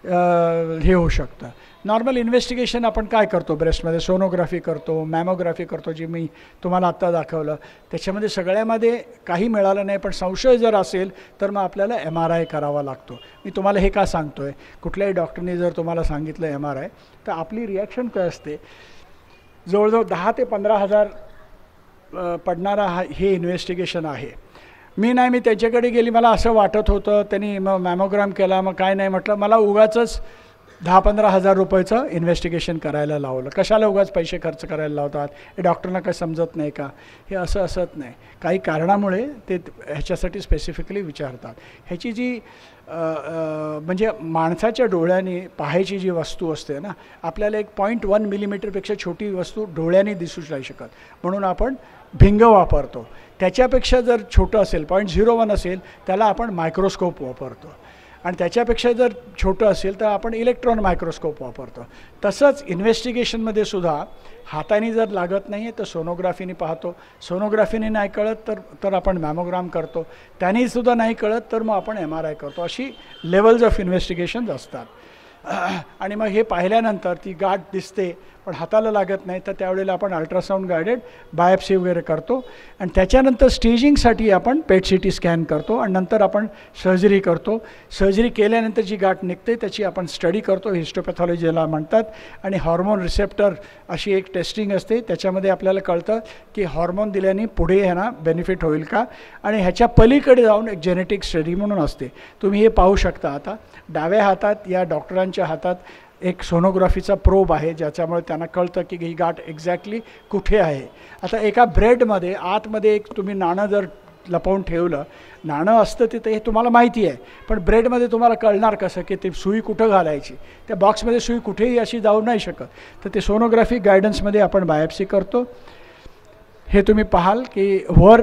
हे होऊ शकतं. नॉर्मल इन्व्हेस्टिगेशन आपण काय करतो ब्रेस्टमध्ये? सोनोग्राफी करतो, मॅमोग्राफी करतो, जी मी तुम्हाला आत्ता दाखवलं. त्याच्यामध्ये सगळ्यामध्ये काही मिळालं नाही, पण संशय जर असेल तर मग आपल्याला MRI करावा लागतो. मी तुम्हाला हे का सांगतो आहे, कुठल्याही डॉक्टरने जर तुम्हाला सांगितलं MRI, तर आपली रिॲक्शन काय असते, जवळजवळ 10 ते 15,000 पडणारा हे इन्व्हेस्टिगेशन आहे. मी त्याच्याकडे गेली, मला असं वाटत होतं, त्यांनी मग मॅमोग्राम केला, मग काय नाही म्हटलं, मला उगाचच 10-15 हजार रुपयाचं इन्व्हेस्टिगेशन करायला लावलं. कशाला उगाच पैसे खर्च करायला लावतात, हे डॉक्टरना काही समजत नाही का? हे असं असत नाही, काही कारणामुळे ते ह्याच्यासाठी स्पेसिफिकली विचारतात. ह्याची जी म्हणजे माणसाच्या डोळ्याने पाहायची जी वस्तू असते ना, आपल्याला 1.1 मिलीमीटरपेक्षा छोटी वस्तू डोळ्याने दिसू नाही शकत, म्हणून आपण भिंग वापरतो. त्याच्यापेक्षा जर छोटं असेल, 0.01 असेल, त्याला आपण मायक्रोस्कोप वापरतो. आणि त्याच्यापेक्षा जर छोटं असेल तर आपण इलेक्ट्रॉन मायक्रोस्कोप वापरतो. तसंच इन्व्हेस्टिगेशनमध्ये सुद्धा हाताने जर लागत नाही आहे तर सोनोग्राफीने पाहतो, सोनोग्राफीने नाही कळत तर आपण मॅमोग्राम करतो, त्यानेसुद्धा नाही कळत तर मग आपण MRI करतो. अशी लेवल्स ऑफ इन्व्हेस्टिगेशन्स असतात. आणि मग हे पाहिल्यानंतर ती गाठ दिसते पण हाताला लागत नाही, तर त्यावेळेला आपण अल्ट्रासाऊंड गायडेड बायोप्सी वगैरे करतो. आणि त्याच्यानंतर स्टेजिंगसाठी आपण पेट CT स्कॅन करतो आणि नंतर आपण सर्जरी करतो. सर्जरी केल्यानंतर जी गाठ निघते त्याची आपण स्टडी करतो, हिस्टोपॅथॉलॉजीला म्हणतात. आणि हॉर्मोन रिसेप्टर अशी एक टेस्टिंग असते, त्याच्यामध्ये आपल्याला कळतं की हॉर्मोन दिल्याने पुढे ह्यांना बेनिफिट होईल का. आणि ह्याच्या पलीकडे जाऊन एक जेनेटिक स्टडी म्हणून असते, तुम्ही हे पाहू शकता. आता डाव्या हातात या डॉक्टरांच्या हातात एक सोनोग्राफीचा प्रोब आहे, ज्याच्यामुळे त्यांना कळतं की ही गाठ एक्झॅक्टली कुठे आहे. आता एका ब्रेडमध्ये आतमध्ये एक तुम्ही नाणं जर लपवून ठेवलं, नाणं असतं तिथे हे तुम्हाला माहिती आहे, पण ब्रेडमध्ये तुम्हाला कळणार कसं की ते सुई कुठं घालायची? त्या बॉक्समध्ये सुई कुठेही अशी जाऊ नाही शकत. तर ते सोनोग्राफी गायडन्समध्ये आपण बायोप्सी करतो. हे तुम्ही पाहाल की वर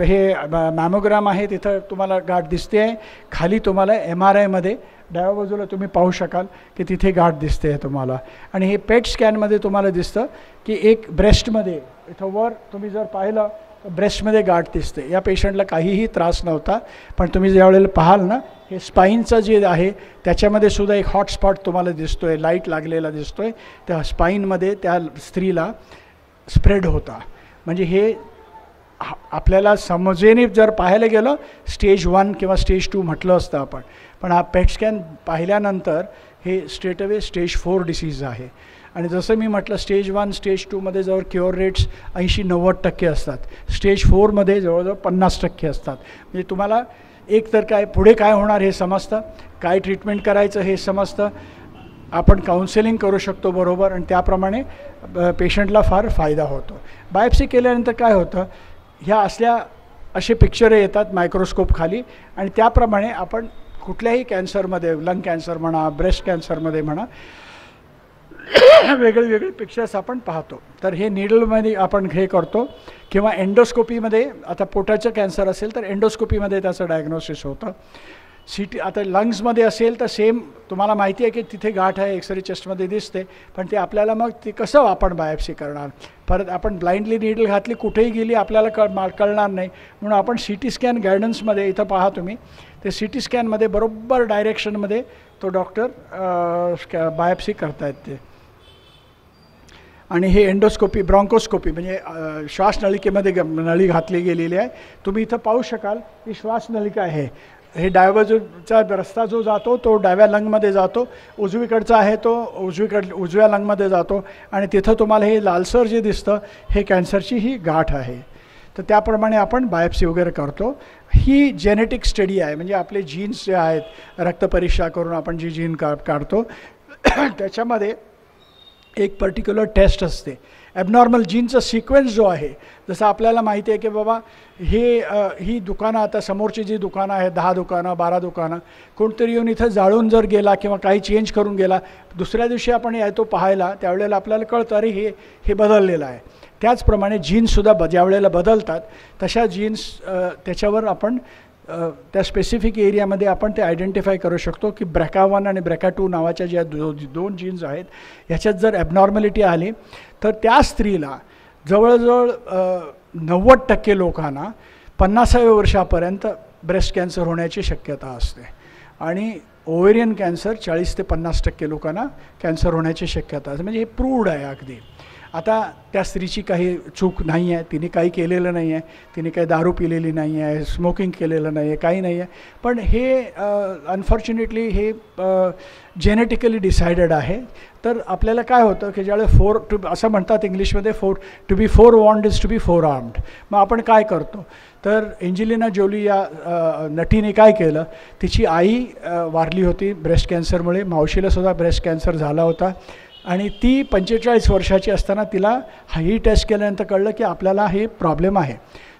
हे मॅमोग्राम आहे, तिथं तुम्हाला गाठ दिसते आहे. खाली तुम्हाला MRIमध्ये डाव्या बाजूला तुम्ही पाहू शकाल की तिथे गाठ दिसते आहे तुम्हाला. आणि हे पेट स्कॅनमध्ये तुम्हाला दिसतं की एक ब्रेस्टमध्ये इथं वर तुम्ही जर पाहिलं तर ब्रेस्टमध्ये गाठ दिसते. या पेशंटला काहीही त्रास नव्हता, पण तुम्ही ज्यावेळेला पाहाल ना, हे स्पाईनचं जे आहे त्याच्यामध्ये सुद्धा एक हॉटस्पॉट तुम्हाला दिसतो आहे, लाईट लागलेला दिसतो आहे. त्या स्पाईनमध्ये त्या स्त्रीला स्प्रेड होता. म्हणजे हे आपल्याला समजेने जर पाहायला गेलं स्टेज 1 किंवा स्टेज 2 म्हटलं असतं आपण, पण हा पेट स्कॅन पाहिल्यानंतर हे स्ट्रेटअवे स्टेज 4 डिसीज आहे. आणि जसं मी म्हटलं स्टेज 1 स्टेज 2मध्ये जवळ क्युअर रेट्स 80-90% असतात, स्टेज 4मध्ये जवळजवळ 50% असतात. म्हणजे तुम्हाला एक तर काय पुढे काय होणार हे समजतं, काय ट्रीटमेंट करायचं हे समजतं, आपण काउन्सिलिंग करू शकतो बरोबर, आणि त्याप्रमाणे पेशंटला फार फायदा होतो. बायोप्सी केल्यानंतर काय होतं, ह्या असे पिक्चर येतात मायक्रोस्कोप खाली, आणि त्याप्रमाणे आपण कुठल्याही कॅन्सरमध्ये, लंग कॅन्सर म्हणा, ब्रेस्ट कॅन्सरमध्ये म्हणा, वेगळे वेगळे पिक्चर्स आपण पाहतो. तर हे नीडलमध्ये आपण हे करतो, किंवा एंडोस्कोपीमध्ये, आता पोटाचं कॅन्सर असेल तर एंडोस्कोपीमध्ये त्याचं डायग्नोसिस होतं. आता लंग्समध्ये असेल तर सेम तुम्हाला माहिती आहे की तिथे गाठ आहे, एक्सरे चेस्टमध्ये दिसते, पण ते आपल्याला मग ते कसं आपण बायोप्सी करणार? परत आपण ब्लाइंडली नीडल घातली कुठेही गेली आपल्याला कळणार नाही, म्हणून आपण CT स्कॅन गायडन्समध्ये इथं पहा तुम्ही, ते CT स्कॅनमध्ये बरोबर डायरेक्शनमध्ये तो डॉक्टर बायोप्सी करतायत ते. आणि हे एंडोस्कोपी, ब्रॉन्कोस्कोपी म्हणजे श्वासनलिकेमध्ये नळी घातली गेलेली आहे. तुम्ही इथं पाहू शकाल ही श्वासनलिका आहे. हे डाव्या बाजूचा रस्ता जो जातो तो डाव्या लंगमध्ये जातो, उजवीकडचा आहे तो उजव्या लंगमध्ये जातो, आणि तिथं तुम्हाला हे लालसर जे दिसतं हे कॅन्सरची ही गाठ आहे. तर त्याप्रमाणे आपण बायोप्सी वगैरे करतो. ही जेनेटिक स्टडी आहे, म्हणजे आपले जीन्स जे आहेत रक्तपरीक्षा करून आपण जी जीन काढतो त्याच्यामध्ये एक पर्टिक्युलर टेस्ट असते. ॲबनॉर्मल जीनचा सिक्वेन्स जो आहे, जसं आपल्याला माहिती आहे की बाबा ही दुकानं, आता समोरची जी दुकानं आहेत 10 दुकानं 12 दुकानं, कोणतरी येऊन इथं जाळून जर गेला किंवा काही चेंज करून गेला, दुसऱ्या दिवशी आपण येतो पाहायला, त्यावेळेला आपल्याला कळतं अरे हे बदललेलं आहे. त्याचप्रमाणे जीन्ससुद्धा ज्या वेळेला बदलतात तशा जीन्स त्याच्यावर आपण त्या स्पेसिफिक एरियामध्ये आपण ते आयडेंटिफाय करू शकतो की BRCA1 आणि BRCA2 नावाच्या ज्या दोन जीन्स आहेत ह्याच्यात जर ॲबनॉर्मॅलिटी आली तर त्या स्त्रीला जवळजवळ 90% लोकांना 50व्या वर्षापर्यंत ब्रेस्ट कॅन्सर होण्याची शक्यता असते आणि ओव्हेरियन कॅन्सर 40 ते 50% लोकांना कॅन्सर होण्याची शक्यता असते. म्हणजे हे प्रूव्ड आहे अगदी. आता त्या स्त्रीची काही चूक नाही आहे, तिने काही केलेलं नाही आहे, तिने काही दारू पिलेली नाही आहे, स्मोकिंग केलेलं नाही आहे, काही नाही आहे. पण हे अनफॉर्च्युनेटली हे जेनेटिकली डिसाइडेड आहे. तर आपल्याला काय होतं की ज्यावेळेस असं म्हणतात इंग्लिशमध्ये to be फोरवॉर्न्ड is to be फोरआर्म्ड. मग आपण काय करतो तर एंजेलिना जोली या नटीने काय केलं, तिची आई वारली होती ब्रेस्ट कॅन्सरमुळे, मावशीलासुद्धा ब्रेस्ट कॅन्सर झाला होता आणि ती 45 वर्षाची असताना तिला ही टेस्ट केल्यानंतर कळलं की आपल्याला हे प्रॉब्लेम आहे.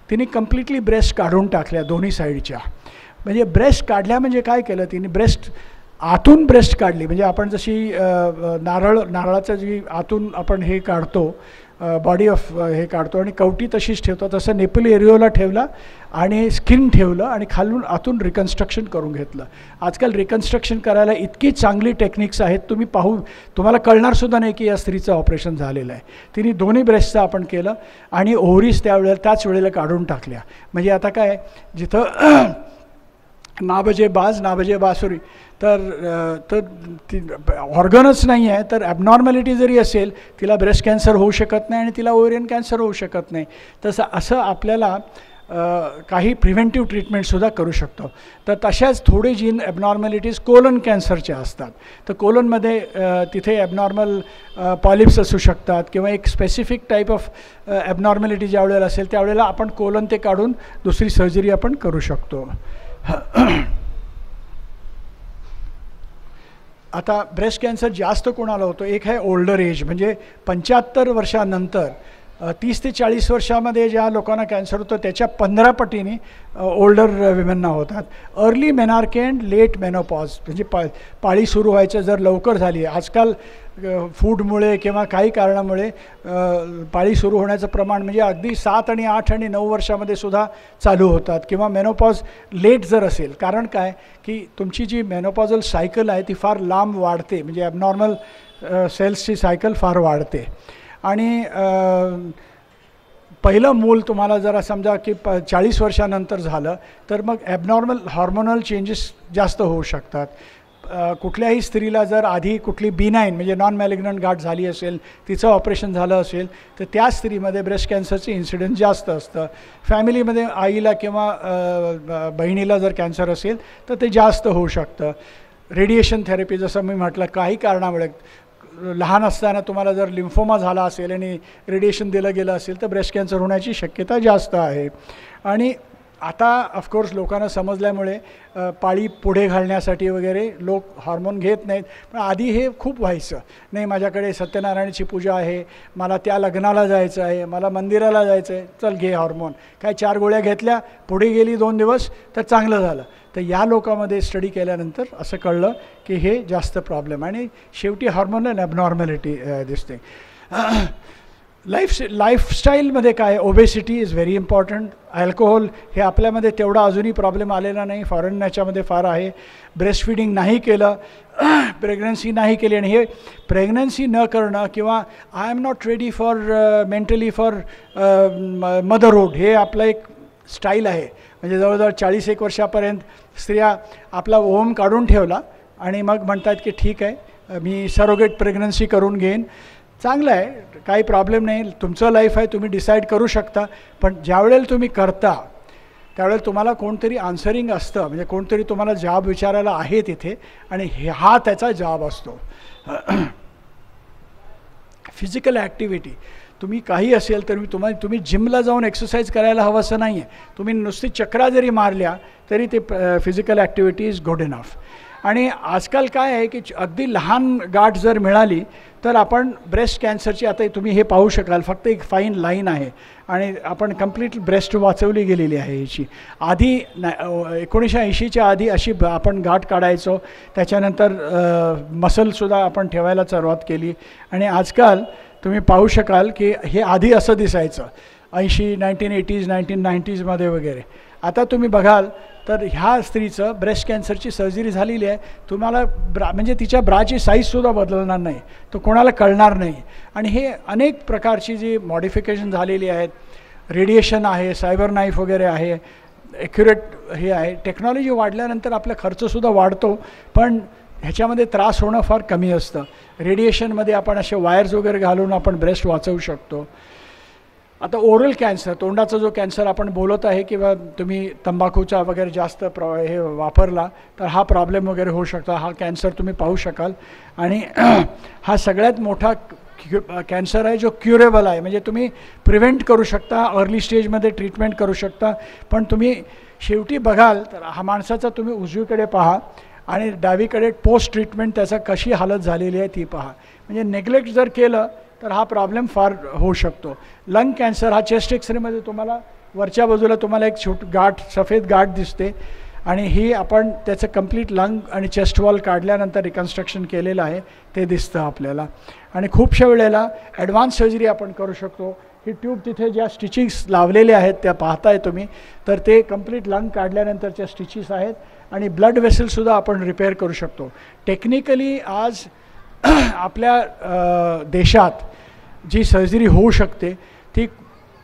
तिने कम्प्लिटली ब्रेस्ट काढून टाकल्या दोन्ही साईडच्या. म्हणजे ब्रेस्ट काढल्या म्हणजे काय केलं तिने, आतून ब्रेस्ट काढली. म्हणजे आपण जशी नारळाचं जी आतून आपण हे काढतो बॉडी ऑफ हे काढतो आणि कवटी तशीच ठेवतो, तसं नेपल एरिओला ठेवला आणि स्किन ठेवलं आणि खालून आतून रिकन्स्ट्रक्शन करून घेतलं. आजकाल रिकन्स्ट्रक्शन करायला इतकी चांगली टेक्निक्स आहेत, तुम्हाला कळणारसुद्धा नाही की या स्त्रीचं ऑपरेशन झालेलं आहे. तिने दोन्ही ब्रेस्टचं आपण केलं आणि ओव्हरीज त्याच वेळेला काढून टाकल्या. म्हणजे आता काय, जिथं ना बजे बासुरी तर ती ऑर्गनच नाही आहे, तर ॲबनॉर्मॅलिटी जरी असेल तिला ब्रेस्ट कॅन्सर होऊ शकत नाही आणि तिला ओव्हेरियन कॅन्सर होऊ शकत नाही. असं आपल्याला काही प्रिव्हेंटिव्ह ट्रीटमेंटसुद्धा करू शकतो. तर तशाच थोडे जीन ॲबनॉर्मॅलिटीज कोलन कॅन्सरच्या असतात. तर कोलनमध्ये तिथे ॲबनॉर्मल पॉलिप्स असू शकतात किंवा एक स्पेसिफिक टाईप ऑफ ॲबनॉर्मॅलिटी ज्या वेळेला असेल त्यावेळेला आपण कोलन ते काढून दुसरी सर्जरी आपण करू शकतो. आता ब्रेस्ट कॅन्सर जास्त कोणाला होतो, एक आहे ओल्डर एज, म्हणजे 75 वर्षानंतर 30 ते 40 वर्षामध्ये ज्या लोकांना कॅन्सर होतं त्याच्या 15 पटीने ओल्डर विमेनना होतात. अर्ली मेनार्के अँड लेट मेनोपॉज, म्हणजे पाळी सुरू व्हायचं जर लवकर झाली, आजकाल फूडमुळे किंवा काही कारणामुळे पाळी सुरू होण्याचं प्रमाण म्हणजे अगदी 7 आणि 8 आणि 9 वर्षामध्ये सुद्धा चालू होतात. किंवा मेनोपॉज लेट जर असेल, कारण काय की तुमची जी मेनोपॉझल सायकल आहे ती फार लांब वाढते, म्हणजे ॲबनॉर्मल सेल्सची सायकल फार वाढते. आणि पहिलं मूल तुम्हाला जरा समजा की 40 वर्षानंतर झालं तर मग ॲबनॉर्मल हॉर्मोनल चेंजेस जास्त होऊ शकतात. कुठल्याही स्त्रीला जर आधी कुठली बिनाईन म्हणजे नॉन मॅलिग्नंट गाठ झाली असेल, तिचं ऑपरेशन झालं असेल तर त्या स्त्रीमध्ये ब्रेस्ट कॅन्सरचं इन्सिडेन्स जास्त असतं. फॅमिलीमध्ये आईला किंवा बहिणीला जर कॅन्सर असेल तर ते जास्त होऊ शकतं. रेडिएशन थेरपी जसं मी म्हटलं, काही कारणामुळे लहान असताना तुम्हाला जर लिम्फोमा झाला असेल आणि रेडिएशन दिलं गेलं असेल तर ब्रेस्ट कॅन्सर होण्याची शक्यता जास्त आहे. आणि आता ऑफकोर्स लोकांना समजल्यामुळे पाळी पुढे घालण्यासाठी वगैरे लोक हार्मोन घेत नाहीत. पण आधी हे खूप व्हायचं, नाही माझ्याकडे सत्यनारायणाची पूजा आहे, मला त्या लग्नाला जायचं आहे, मला मंदिराला जायचं आहे, चल घे हार्मोन. काय 4 गोळ्या घेतल्या, पुढे गेली 2 दिवस तर चांगलं झालं. तर या लोकांमध्ये स्टडी केल्यानंतर असं कळलं की हे जास्त प्रॉब्लेम आणि शेवटी हार्मोनल ॲबनॉर्मॅलिटी दिसते. लाईफस्टाईलमध्ये काय, obesity is very important. Alcohol हे आपल्यामध्ये तेवढा अजूनही प्रॉब्लेम आलेला नाही, फॉरेन याच्यामध्ये फार आहे. ब्रेस्ट फिडिंग नाही केलं, प्रेग्नन्सी नाही केली, आणि हे प्रेग्नन्सी न करणं किंवा I am not ready for mentally for motherhood, हे आपलं एक स्टाईल आहे. म्हणजे जवळजवळ 40 वर्षापर्यंत स्त्रिया आपला ओम काढून ठेवला आणि मग म्हणतात की ठीक आहे मी सरोगेट प्रेग्नन्सी करून घेईन. चांगलं आहे, काही प्रॉब्लेम नाही, तुमचं लाईफ आहे, तुम्ही डिसाईड करू शकता. पण ज्यावेळेला तुम्ही करता त्यावेळेला तुम्हाला कोणतरी आन्सरिंग असतं, म्हणजे कोणतरी तुम्हाला जॉब विचारायला आहे तिथे, आणि हा त्याचा जॉब असतो. फिजिकल ॲक्टिव्हिटी तुम्ही काही असेल तर तुम्ही जिमला जाऊन एक्सरसाइज करायला हवं असं नाही आहे. तुम्ही नुसती चक्रा जरी मारल्या तरी ते physical activity is good enough. आणि आजकाल काय आहे की अगदी लहान गाठ जर मिळाली तर आपण ब्रेस्ट कॅन्सरची, आता तुम्ही हे पाहू शकाल, फक्त एक फाईन लाईन आहे आणि आपण कम्प्लीट ब्रेस्ट वाचवली गेलेली आहे याची. आधी 1980च्या आधी अशी आपण गाठ काढायचो, त्याच्यानंतर मसलसुद्धा आपण ठेवायला सुरुवात केली. आणि आजकाल तुम्ही पाहू शकाल की हे आधी असं दिसायचं 1980s 1990sमध्ये वगैरे. आता तुम्ही बघाल तर ह्या स्त्रीचं ब्रेस्ट कॅन्सरची सर्जरी झालेली आहे, तुम्हाला म्हणजे तिच्या ब्राची साईजसुद्धा बदलणार नाही, तो कोणाला कळणार नाही. आणि हे अनेक प्रकारची जी मॉडिफिकेशन झालेली आहेत, रेडिएशन आहे, सायबर नाईफ वगैरे आहे, ॲक्युरेट हे आहे. टेक्नॉलॉजी वाढल्यानंतर आपला खर्चसुद्धा वाढतो, पण ह्याच्यामध्ये त्रास होणं फार कमी असतं. रेडिएशनमध्ये आपण असे वायर्स वगैरे घालून आपण ब्रेस्ट वाचवू शकतो. आता ओरल कॅन्सर, तोंडाचा जो कॅन्सर आपण बोलत आहे, किंवा तुम्ही तंबाखूचा वगैरे जास्त हे वापरला तर हा प्रॉब्लेम वगैरे होऊ शकतो, हा कॅन्सर तुम्ही पाहू शकाल. आणि हा सगळ्यात मोठा कॅन्सर आहे जो क्युरेबल आहे, म्हणजे तुम्ही प्रिव्हेंट करू शकता, अर्ली स्टेजमध्ये ट्रीटमेंट करू शकता. पण तुम्ही शेवटी बघाल तर हा माणसाचा तुम्ही उजवीकडे पहा आणि डावीकडे पोस्ट ट्रीटमेंट त्याचा कशी हालत झालेली आहे ती पहा. म्हणजे नेग्लेक्ट जर केलं तर हा प्रॉब्लेम फार होऊ शकतो. लंग कॅन्सर हा चेस्ट एक्सरेमध्ये तुम्हाला वरच्या बाजूला तुम्हाला एक गाठ, सफेद गाठ दिसते, आणि ही आपण त्याचं कंप्लीट लंग आणि चेस्ट वॉल काढल्यानंतर रिकन्स्ट्रक्शन केलेलं आहे ते दिसतं आपल्याला. आणि खूपशा वेळेला ॲडव्हान्स सर्जरी आपण करू शकतो. ही ट्यूब तिथे ज्या स्टिचिंग्स लावलेल्या आहेत त्या पाहताय तुम्ही, तर ते कंप्लीट लंग काढल्यानंतरच्या स्टिचेस आहेत. आणि ब्लड वेसलसुद्धा आपण रिपेअर करू शकतो. टेक्निकली आज आपल्या देशात जी सर्जरी होऊ शकते ती,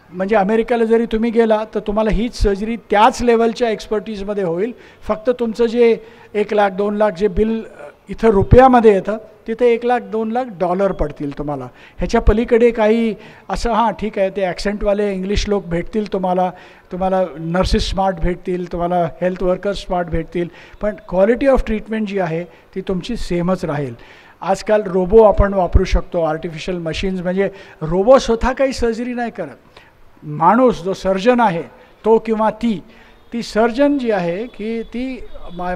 म्हणजे अमेरिकेला जरी तुम्ही गेला तर तुम्हाला हीच सर्जरी त्याच लेवलच्या एक्सपर्टीजमध्ये होईल. फक्त तुमचं जे 1 लाख 2 लाख जे बिल इथं रुपयामध्ये येतं तिथे 1 लाख 2 लाख डॉलर पडतील तुम्हाला. ह्याच्या पलीकडे काही असं हां ठीक आहे, ते ॲक्सेंटवाले इंग्लिश लोक भेटतील तुम्हाला, तुम्हाला नर्सेस स्मार्ट भेटतील, तुम्हाला हेल्थ वर्कर्स स्मार्ट भेटतील, पण क्वालिटी ऑफ ट्रीटमेंट जी आहे ती तुमची सेमच राहील. आजकाल रोबो आपण वापरू शकतो, आर्टिफिशियल मशीन्स, म्हणजे रोबो स्वतः काही सर्जरी नाही करत. माणूस जो सर्जन आहे तो किंवा ती सर्जन जी आहे की ती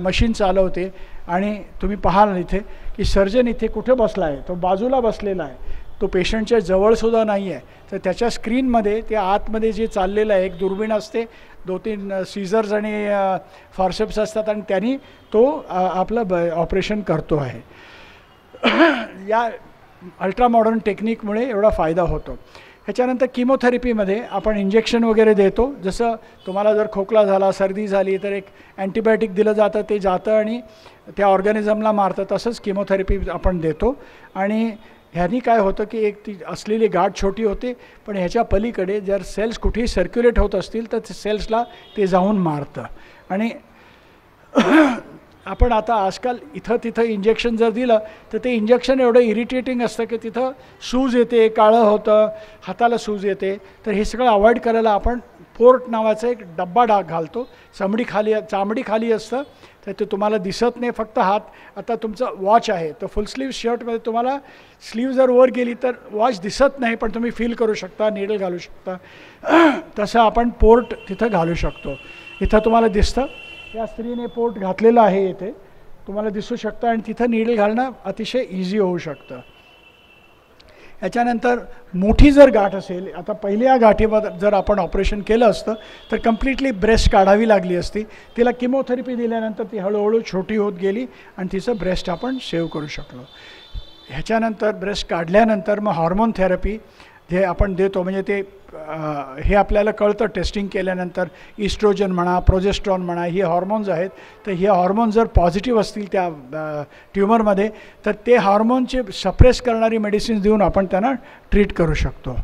मशीन चालवते. आणि तुम्ही पाहाल इथे की सर्जन इथे कुठे बसला आहे, तो बाजूला बसलेला आहे, तो पेशंटच्या जवळसुद्धा नाही आहे. तर त्याच्या स्क्रीनमध्ये त्या आतमध्ये जे चाललेलं आहे, एक दुर्बीण असते, 2-3 सीझर्स आणि फॉर्सेप्स असतात, आणि त्यांनी तो आपलं ऑपरेशन करतो आहे. या अल्ट्रा मॉडर्न टेक्निकमुळे एवढा फायदा होतो. ह्याच्यानंतर किमोथेरपीमध्ये आपण इंजेक्शन वगैरे देतो. जसं तुम्हाला जर खोकला झाला, सर्दी झाली तर एक अँटीबायोटिक दिलं जातं, ते जातं आणि त्या ऑर्गॅनिझमला मारतं. तसंच किमोथेरपी आपण देतो. आणि ह्यानी काय होतं की एक ती असलेली गाठ छोटी होते, पण ह्याच्या पलीकडे जर सेल्स कुठेही सर्क्युलेट होत असतील तर सेल्सला ते जाऊन मारतं. आणि आपण आता आजकाल इथं तिथं इंजेक्शन जर दिलं तर ते इंजेक्शन एवढं इरिटेटिंग असतं की तिथं सूज येते, काळं होतं, हाताला सूज येते. तर हे सगळं अवॉइड करायला आपण पोर्ट नावाचा एक डब्बा घालतो. चामडी खाली असतं, तर ते तुम्हाला दिसत नाही, फक्त हात. आता तुमचं वॉच आहे तर फुल स्लीव शर्टमध्ये तुम्हाला स्लीव जर वर गेली तर वॉच दिसत नाही, पण तुम्ही फील करू शकता, नीडल घालू शकता. तसं आपण पोर्ट तिथं घालू शकतो. इथं तुम्हाला दिसतं या स्त्रीने पोर्ट घातलेलं आहे, इथे तुम्हाला दिसू शकतं, आणि तिथं नीडल घालणं अतिशय इझी होऊ शकतं. याच्यानंतर मोठी जर गाठ असेल, आता पहिल्या गाठीवर जर आपण ऑपरेशन केलं असतं तर कम्प्लिटली ब्रेस्ट काढावी लागली असती. तिला किमोथेरपी दिल्यानंतर ती हळूहळू छोटी होत गेली आणि तिचं ब्रेस्ट आपण सेव्ह करू शकलो. ह्याच्यानंतर ब्रेस्ट काढल्यानंतर मग हॉर्मोन थेरपी जे आपण देतो, म्हणजे ते हे आपल्याला कळतं टेस्टिंग केल्यानंतर, इस्ट्रोजन म्हणा, प्रोजेस्ट्रॉन म्हणा, हे हॉर्मोन्स आहेत. तर हे हॉर्मोन जर पॉझिटिव्ह असतील त्या ट्युमरमध्ये तर ते हॉर्मोनचे सप्रेस करणारी मेडिसिन्स देऊन आपण त्यांना ट्रीट करू शकतो.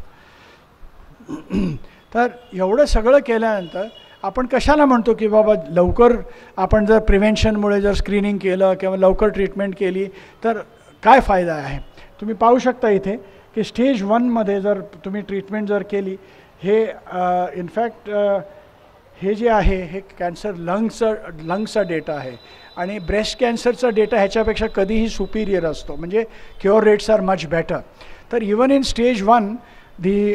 तर एवढं सगळं केल्यानंतर आपण कशाला म्हणतो की बाबा लवकर आपण जर प्रिव्हेन्शनमुळे जर स्क्रीनिंग केलं किंवा लवकर ट्रीटमेंट केली तर काय फायदा आहे. तुम्ही पाहू शकता इथे की स्टेज 1मध्ये जर तुम्ही ट्रीटमेंट जर केली, इनफॅक्ट हे जे आहे हे कॅन्सर लंग्सचा डेटा आहे, आणि ब्रेस्ट कॅन्सरचा डेटा ह्याच्यापेक्षा कधीही सुपिरियर असतो, म्हणजे cure rates are much better. तर even in stage 1 the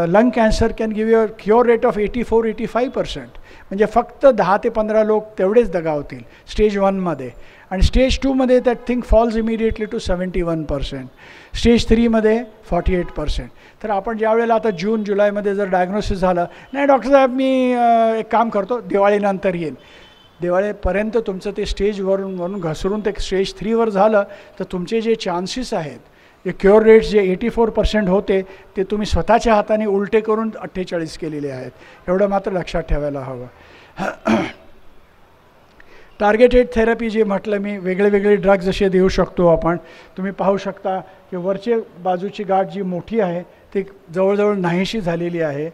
lung cancer can give you cure rate of 84-85%, म्हणजे फक्त 10 ते 15 लोक तेवढेच दगावतील स्टेज 1मध्ये. आणि स्टेज 2मध्ये that thing falls immediately to 71%, stage 3मध्ये 48%. तर आपण ज्या वेळेला आता जून जुलैमध्ये जर डायग्नोसिस झालं, नाही डॉक्टर साहेब मी एक काम करतो, दिवाळीनंतर येईल, दिवाळीपर्यंत तुमचं ते स्टेजवरून घसरून ते स्टेज 3वर झालं तर तुमचे जे चान्सेस आहेत, जे क्युअर रेट्स जे 84% होते ते तुम्ही स्वतःच्या हाताने उलटे करून 48 केलेले आहेत. एवढं मात्र लक्षात ठेवायला हवं. टार्गेटेड थेरपी जे म्हटलं मी, वेगळे वेगळे ड्रग्ज असे देऊ शकतो आपण. तुम्ही पाहू शकता की वरची बाजूची गाठ जी मोठी आहे ती जवळजवळ नाहीशी झालेली आहे.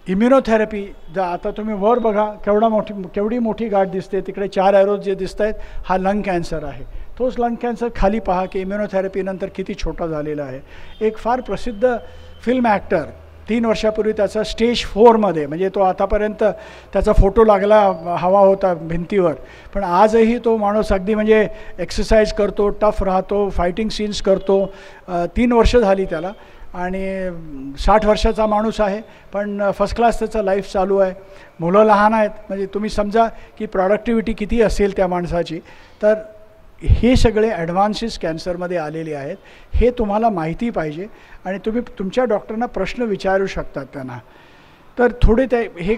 इम्युनोथेरपी आता तुम्ही वर बघा केवढी मोठी गाठ दिसते, तिकडे 4 ॲरोज जे दिसत आहेत, हा लंग कॅन्सर आहे. तोच लंग कॅन्सर खाली पहा की इम्युनोथेरपीनंतर किती छोटा झालेला आहे. एक फार प्रसिद्ध फिल्म ॲक्टर 3 वर्षापूर्वी त्याचा स्टेज 4मध्ये, म्हणजे तो आतापर्यंत त्याचा फोटो लागला हवा होता भिंतीवर, पण आजही तो माणूस अगदी म्हणजे एक्सरसाइज करतो, टफ राहतो, फायटिंग सीन्स करतो. 3 वर्ष झाली त्याला आणि 60 वर्षाचा माणूस आहे, पण फर्स्ट क्लास त्याचं लाईफ चालू आहे. मुलं लहान आहेत, म्हणजे तुम्ही समजा की प्रॉडक्टिव्हिटी किती असेल त्या माणसाची. तर हे सगळे ॲडव्हान्सेस कॅन्सरमध्ये आलेले आहेत, हे तुम्हाला माहिती पाहिजे आणि तुम्ही तुमच्या डॉक्टरना प्रश्न विचारू शकतात त्यांना. तर थोडे ते हे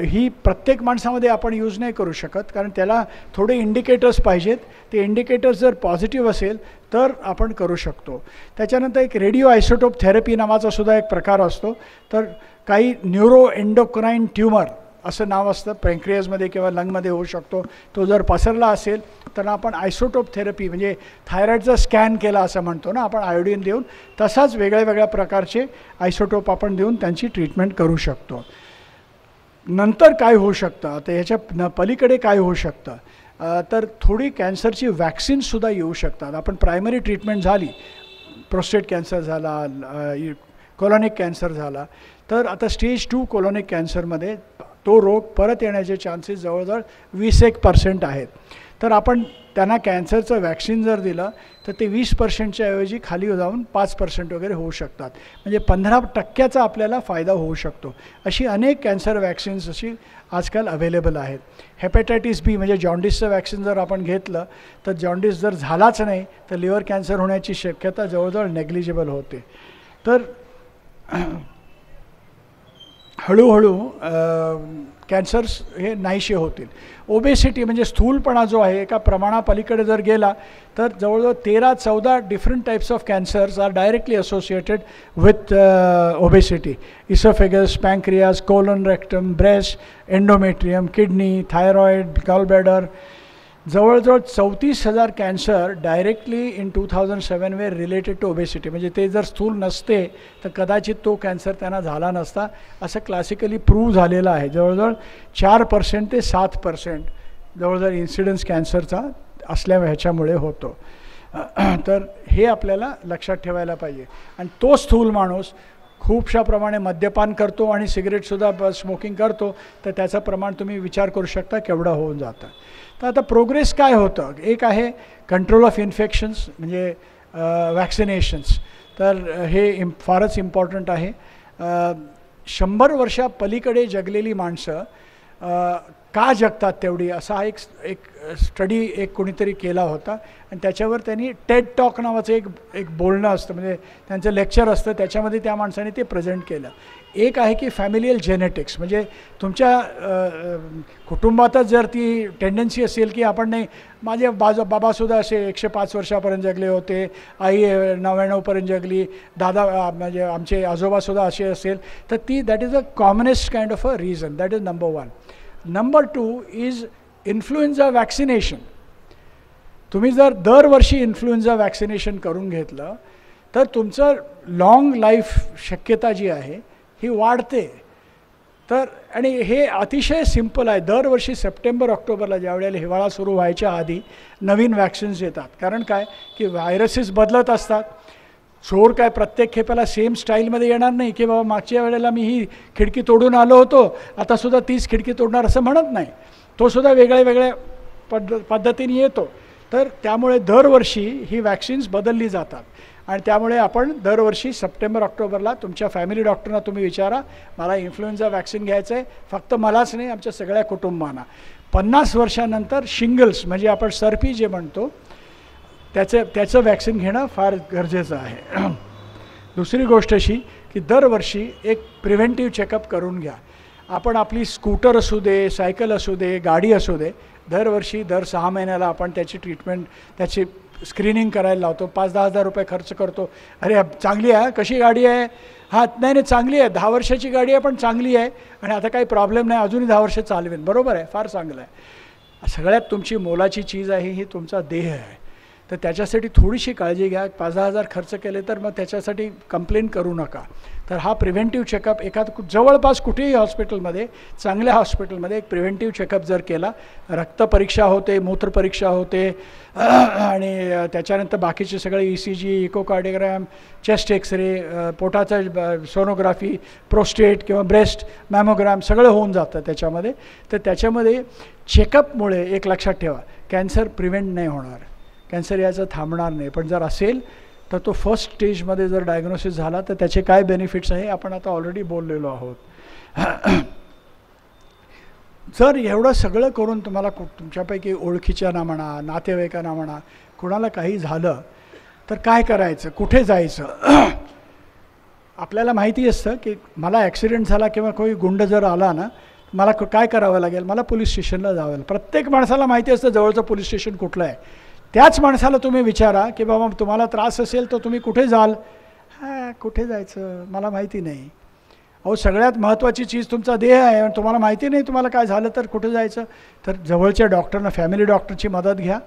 ही प्रत्येक माणसामध्ये आपण यूज नाही करू शकत, कारण त्याला थोडे इंडिकेटर्स पाहिजेत. ते इंडिकेटर्स जर पॉझिटिव्ह असेल तर आपण करू शकतो. त्याच्यानंतर एक रेडिओ आयसोटोप थेरपी नावाचा सुद्धा एक प्रकार असतो. तर काही न्यूरो एंडोक्राईन ट्यूमर असं नाव असतं, पँक्रियाजमध्ये किंवा लंगमध्ये होऊ शकतो. तो जर पसरला असेल तर आपण आयसोटोप थेरपी, म्हणजे थायरॉईडचा स्कॅन केला असं म्हणतो ना आपण आयोडीन देऊन, तसाच वेगळ्या वेगळ्या प्रकारचे आयसोटोप आपण देऊन त्यांची ट्रीटमेंट करू शकतो. नंतर काय होऊ शकतं, आता ह्याच्या पलीकडे काय होऊ शकतं, तर थोडी कॅन्सरची वॅक्सिन्ससुद्धा येऊ शकतात. आपण प्रायमरी ट्रीटमेंट झाली, प्रोस्टेट कॅन्सर झाला, कोलोनिक कॅन्सर झाला, तर आता स्टेज 2 कोलोनिक कॅन्सरमध्ये तो रोग परत येण्याचे चान्सेस जवळजवळ 21% आहेत. तर आपण त्यांना कॅन्सरचं वॅक्सिन जर दिलं तर ते 20%च्या ऐवजी खाली जाऊन 5% वगैरे होऊ शकतात. म्हणजे 15% आपल्याला फायदा होऊ शकतो. अशी अनेक कॅन्सर वॅक्सिन्स अशी आजकाल अवेलेबल आहेत. हेपॅटायटिस बी म्हणजे जॉन्डिसचं वॅक्सिन जर आपण घेतलं तर जॉन्डिस जर झालाच नाही तर लिव्हर कॅन्सर होण्याची शक्यता जवळजवळ नेग्लिजिबल होते. तर हळूहळू कॅन्सर्स हे नाहीसे होतील. ओबेसिटी म्हणजे स्थूलपणा जो आहे एका प्रमाणापलीकडे जर गेला तर जवळजवळ 13-14 different types of cancers are directly associated with obesity. Esophagus, pancreas, colon, rectum, breast, endometrium, kidney, thyroid, gallbladder. जवळजवळ 34,000 cancer directly in 2007 were related to obesity. म्हणजे ते जर स्थूल नसते तर कदाचित तो कॅन्सर त्यांना झाला नसता, असं क्लासिकली प्रूव्ह झालेलं आहे. जवळजवळ 4% ते 7% जवळजवळ इन्सिडन्स कॅन्सरचा असल्या ह्याच्यामुळे होतो. तर हे आपल्याला लक्षात ठेवायला पाहिजे. आणि तो स्थूल माणूस खूपशा प्रमाणे मद्यपान करतो आणि सिगरेटसुद्धा स्मोकिंग करतो, तर त्याचं प्रमाण तुम्ही विचार करू शकता केवढं होऊन जातं. तर आता प्रोग्रेस काय होतं, एक आहे कंट्रोल ऑफ इन्फेक्शन्स म्हणजे वॅक्सिनेशन्स. तर हे फारच इम्पॉर्टंट आहे. 100 वर्षापलीकडे जगलेली माणसं का जगतात तेवढी, असा एक स्टडी कोणीतरी केला होता आणि त्याच्यावर त्यांनी टेड टॉक नावाचं एक बोलणं असतं, म्हणजे त्यांचं लेक्चर असतं, त्याच्यामध्ये त्या माणसाने ते प्रेझेंट केलं. एक आहे की फॅमिलियल जेनेटिक्स, म्हणजे तुमच्या कुटुंबातच जर ती टेंडन्सी असेल की आपण नाही, माझे बाबासुद्धा असे 105 वर्षापर्यंत जगले होते, आई 99पर्यंत जगली, दादा म्हणजे आमचे आजोबासुद्धा असे असेल, तर ती that is a commonest kind of a reason. That is number 1. Number 2 is influenza vaccination. तुम्ही जर दरवर्षी इन्फ्लुएन्झा वॅक्सिनेशन करून घेतलं तर तुमचं लाँग लाईफ शक्यता जी आहे ही वाढते. तर आणि हे अतिशय सिम्पल आहे. दरवर्षी सप्टेंबर-ऑक्टोबरला ज्यावेळेला हिवाळा सुरू व्हायच्या आधी नवीन वॅक्सिन्स येतात. कारण काय की व्हायरसेस बदलत असतात. चोर काय प्रत्येक खेपेला सेम स्टाईलमध्ये येणार नाही की बाबा मागच्या वेळेला मी ही खिडकी तोडून आलो होतो, आतासुद्धा तीच खिडकी तोडणार असं म्हणत नाही. तोसुद्धा वेगळ्या वेगळ्या पद्धतीने येतो. तर त्यामुळे दरवर्षी ही वॅक्सिन्स बदलली जातात आणि त्यामुळे आपण दरवर्षी सप्टेंबर-ऑक्टोबरला तुमच्या फॅमिली डॉक्टरना तुम्ही विचारा, मला इन्फ्लुएन्झा वॅक्सिन घ्यायचं आहे, फक्त मलाच नाही आमच्या सगळ्या कुटुंबांना. 50 वर्षानंतर शिंगल्स म्हणजे आपण सर्पी जे म्हणतो त्याचं वॅक्सिन घेणं फार गरजेचं आहे. दुसरी गोष्ट अशी की दरवर्षी एक प्रिव्हेंटिव्ह चेकअप करून घ्या. आपण आपली स्कूटर असू दे, सायकल असू दे, गाडी असू दे, दरवर्षी दर 6 महिन्याला आपण त्याची ट्रीटमेंट, त्याची स्क्रीनिंग करायला लावतो, 5-10 हजार रुपये खर्च करतो. अरे चांगली आहे, कशी गाडी आहे, हां नाही नाही चांगली आहे, 10 वर्षाची गाडी आहे पण चांगली आहे आणि आता काही प्रॉब्लेम नाही, अजूनही 10 वर्ष चालवेन, बरोबर आहे, फार चांगलं आहे. सगळ्यात तुमची मोलाची चीज आहे ही तुमचा देह आहे. तर त्याच्यासाठी थोडीशी काळजी घ्या. 5-10 हजार खर्च केले तर मग त्याच्यासाठी कंप्लेंट करू नका. तर हा प्रिव्हेंटिव्ह चेकअप जवळपास कुठेही हॉस्पिटलमध्ये, चांगल्या हॉस्पिटलमध्ये एक प्रिव्हेंटिव्ह चेकअप जर केला, रक्तपरीक्षा होते, मूत्रपरीक्षा होते आणि त्याच्यानंतर बाकीचे सगळे ECG, इकोकार्डिओग्राम, चेस्ट एक्सरे, पोटाचं सोनोग्राफी, प्रोस्टेट किंवा ब्रेस्ट मॅमोग्राम सगळं होऊन जातं त्याच्यामध्ये. तर त्याच्यामध्ये चेकअपमुळे एक लक्षात ठेवा, कॅन्सर प्रिव्हेंट नाही होणार, कॅन्सर याचं थांबणार नाही. पण जर असेल तर तो फर्स्ट स्टेजमध्ये जर डायग्नोसिस झाला तर त्याचे काय बेनिफिट्स आहे आपण आता ऑलरेडी बोललेलो आहोत. जर एवढं सगळं करून तुम्हाला तुमच्यापैकी ओळखीच्यांना म्हणा, नातेवाईकांना म्हणा, कोणाला काही झालं तर काय करायचं, कुठे जायचं. आपल्याला माहिती असतं की मला ॲक्सिडेंट झाला किंवा कोणी गुंड जर आला ना, मला काय करावं लागेल, मला पोलीस स्टेशनला जावं लागेल. प्रत्येक माणसाला माहिती असतं जवळचं पोलीस स्टेशन कुठलं आहे. त्याच माणसाला तुम्ही विचारा की बाबा तुम्हाला त्रास असेल तर तुम्ही कुठे जाल, हां कुठे जायचं मला माहिती नाही. अहो सगळ्यात महत्त्वाची चीज तुमचा देह आहे आणि तुम्हाला माहिती नाही तुम्हाला काय झालं तर कुठे जायचं. तर जवळच्या डॉक्टरना, फॅमिली डॉक्टरची मदत घ्या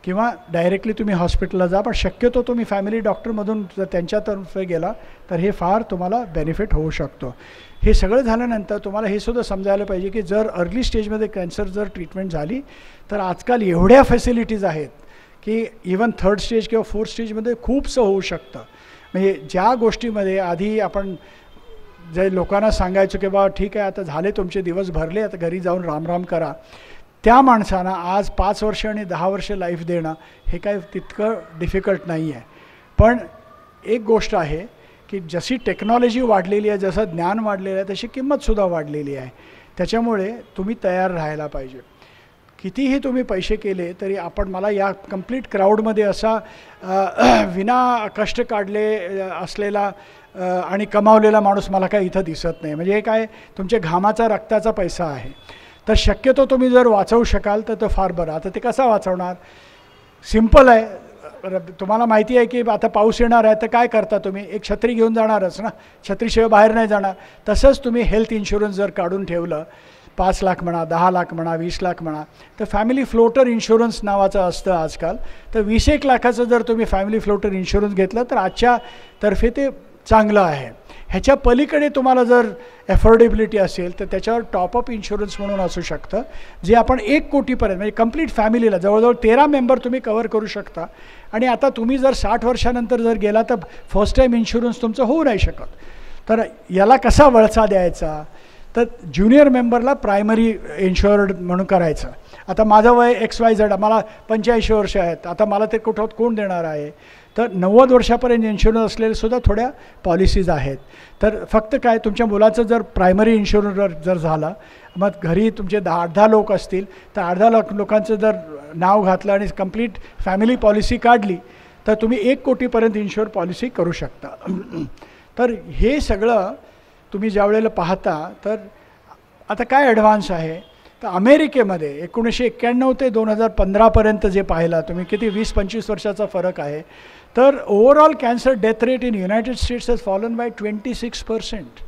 किंवा डायरेक्टली तुम्ही हॉस्पिटलला जा. पण शक्यतो तुम्ही फॅमिली डॉक्टरमधून जर त्यांच्यातर्फे गेला तर हे फार तुम्हाला बेनिफिट होऊ शकतो. हे सगळं झाल्यानंतर तुम्हाला हे सुद्धा समजायला पाहिजे की जर अर्ली स्टेजमध्ये कॅन्सर जर ट्रीटमेंट झाली तर आजकाल एवढ्या फॅसिलिटीज आहेत की इवन 3rd स्टेज किंवा 4th स्टेजमध्ये खूपसं होऊ शकतं. म्हणजे ज्या गोष्टीमध्ये आधी आपण जे लोकांना सांगायचो की बाबा ठीक आहे आता झाले तुमचे दिवस भरले, आता घरी जाऊन रामराम करा, त्या माणसांना आज 5 वर्ष आणि 10 वर्ष लाईफ देणं हे काय तितकं डिफिकल्ट नाही आहे. पण एक गोष्ट आहे की जशी टेक्नॉलॉजी वाढलेली आहे, जसं ज्ञान वाढलेलं आहे, तशी किंमतसुद्धा वाढलेली आहे. त्याच्यामुळे तुम्ही तयार राहायला पाहिजे. कितीही तुम्ही पैसे केले तरी मला या कंप्लीट क्राऊडमध्ये असा विना कष्ट काढले असलेला आणि कमावलेला माणूस मला काय इथं दिसत नाही. म्हणजे हे काय तुमच्या घामाचा रक्ताचा पैसा आहे. तर शक्यतो तुम्ही जर वाचवू शकाल तर तो फार बरं. आता ते कसा वाचवणार, सिम्पल आहे. तुम्हाला माहिती आहे की आता पाऊस येणार आहे तर काय करता तुम्ही, एक छत्री घेऊन जाणारच ना, छत्रीशिवाय बाहेर नाही जाणार. तसंच तुम्ही हेल्थ इन्शुरन्स जर काढून ठेवलं, 5 लाख म्हणा, 10 लाख म्हणा, 20 लाख म्हणा, तर फॅमिली फ्लोटर इन्शुरन्स नावाचं असतं आजकाल. तर 20-1 लाखाचं जर तुम्ही फॅमिली फ्लोटर इन्शुरन्स घेतलं तर आजच्या तर्फे ते चांगलं आहे. ह्याच्या पलीकडे तुम्हाला जर एफोर्डेबिलिटी असेल तर त्याच्यावर टॉपअप इन्शुरन्स म्हणून असू शकतं, जे आपण 1 कोटीपर्यंत म्हणजे कंप्लीट फॅमिलीला जवळजवळ 13 मेंबर तुम्ही कव्हर करू शकता. आणि आता तुम्ही जर 60 वर्षानंतर जर गेला तर फर्स्ट टाईम इन्शुरन्स तुमचं होऊ नाही शकत. तर याला कसा वळसा द्यायचा, तर ज्युनियर मेंबरला प्रायमरी इन्शुअर्ड म्हणून करायचं. आता माझं वय XYZ, मला 85 वर्ष आहेत, आता मला ते कोण देणार आहे. तर 90 वर्षापर्यंत इन्शुरन्स असलेले सुद्धा थोड्या पॉलिसीज आहेत. तर फक्त काय तुमच्या मुलाचं जर प्रायमरी इन्शुरन्स जर झाला, मग घरी तुमचे 10 लोक असतील तर 10 लोकांचं जर नाव घातलं आणि कंप्लीट फॅमिली पॉलिसी काढली तर तुम्ही 1 कोटीपर्यंत इन्शुअर पॉलिसी करू शकता. तर हे सगळं तुम्ही ज्या वेळेला पाहता तर आता काय ॲडव्हान्स आहे, तर अमेरिकेमध्ये 1991 ते 2015पर्यंत जे पाहिला तुम्ही, किती 20-25 वर्षाचा फरक आहे. तर overall cancer death rate in United states has fallen bye 26%.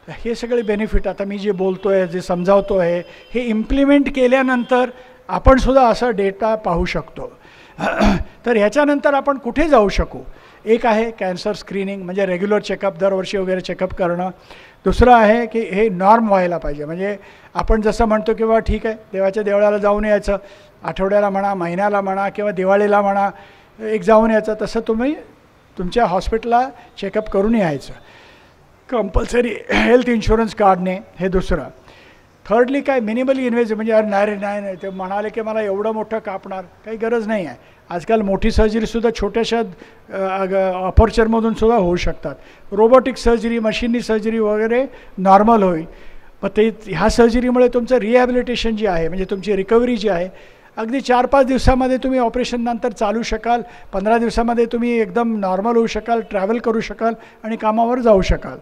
हे सगळे बेनिफिट आता मी जे बोलतो आहे, जे समजावतो आहे, हे इम्प्लिमेंट केल्यानंतर आपण सुद्धा असा डेटा पाहू शकतो. तर ह्याच्यानंतर आपण कुठे जाऊ शकू, एक आहे कॅन्सर स्क्रीनिंग म्हणजे रेग्युलर चेकअप, दरवर्षी वगैरे चेकअप करणं. दुसरं आहे की हे नॉर्म व्हायला पाहिजे. म्हणजे आपण जसं म्हणतो की बाबा ठीक आहे देवाच्या देवळाला जाऊन यायचं, आठवड्याला म्हणा, महिन्याला म्हणा किंवा दिवाळीला म्हणा एक जाऊन यायचं, तसं तुम्ही तुमच्या हॉस्पिटलला चेकअप करून यायचं. कंपल्सरी हेल्थ इन्शुरन्स काढणे हे दुसरं. थर्डली काय मिनिमली इन्व्हेसिव्ह म्हणजे अरे नाही ते म्हणाले की मला एवढं मोठं कापणार, काही गरज नाही आहे. आजकाल मोठी सर्जरीसुद्धा छोट्याशा अपर्चरमधून सुद्धा होऊ शकतात. रोबोटिक सर्जरी, मशीननी सर्जरी वगैरे नॉर्मल होईल. मग ते ह्या सर्जरीमुळे तुमचं रिहॅबिलिटेशन जे आहे म्हणजे तुमची रिकव्हरी जी आहे अगदी 4-5 दिवसामध्ये तुम्ही ऑपरेशननंतर चालू शकाल, 15 दिवसामध्ये तुम्ही एकदम नॉर्मल होऊ शकाल, ट्रॅव्हल करू शकाल आणि कामावर जाऊ शकाल.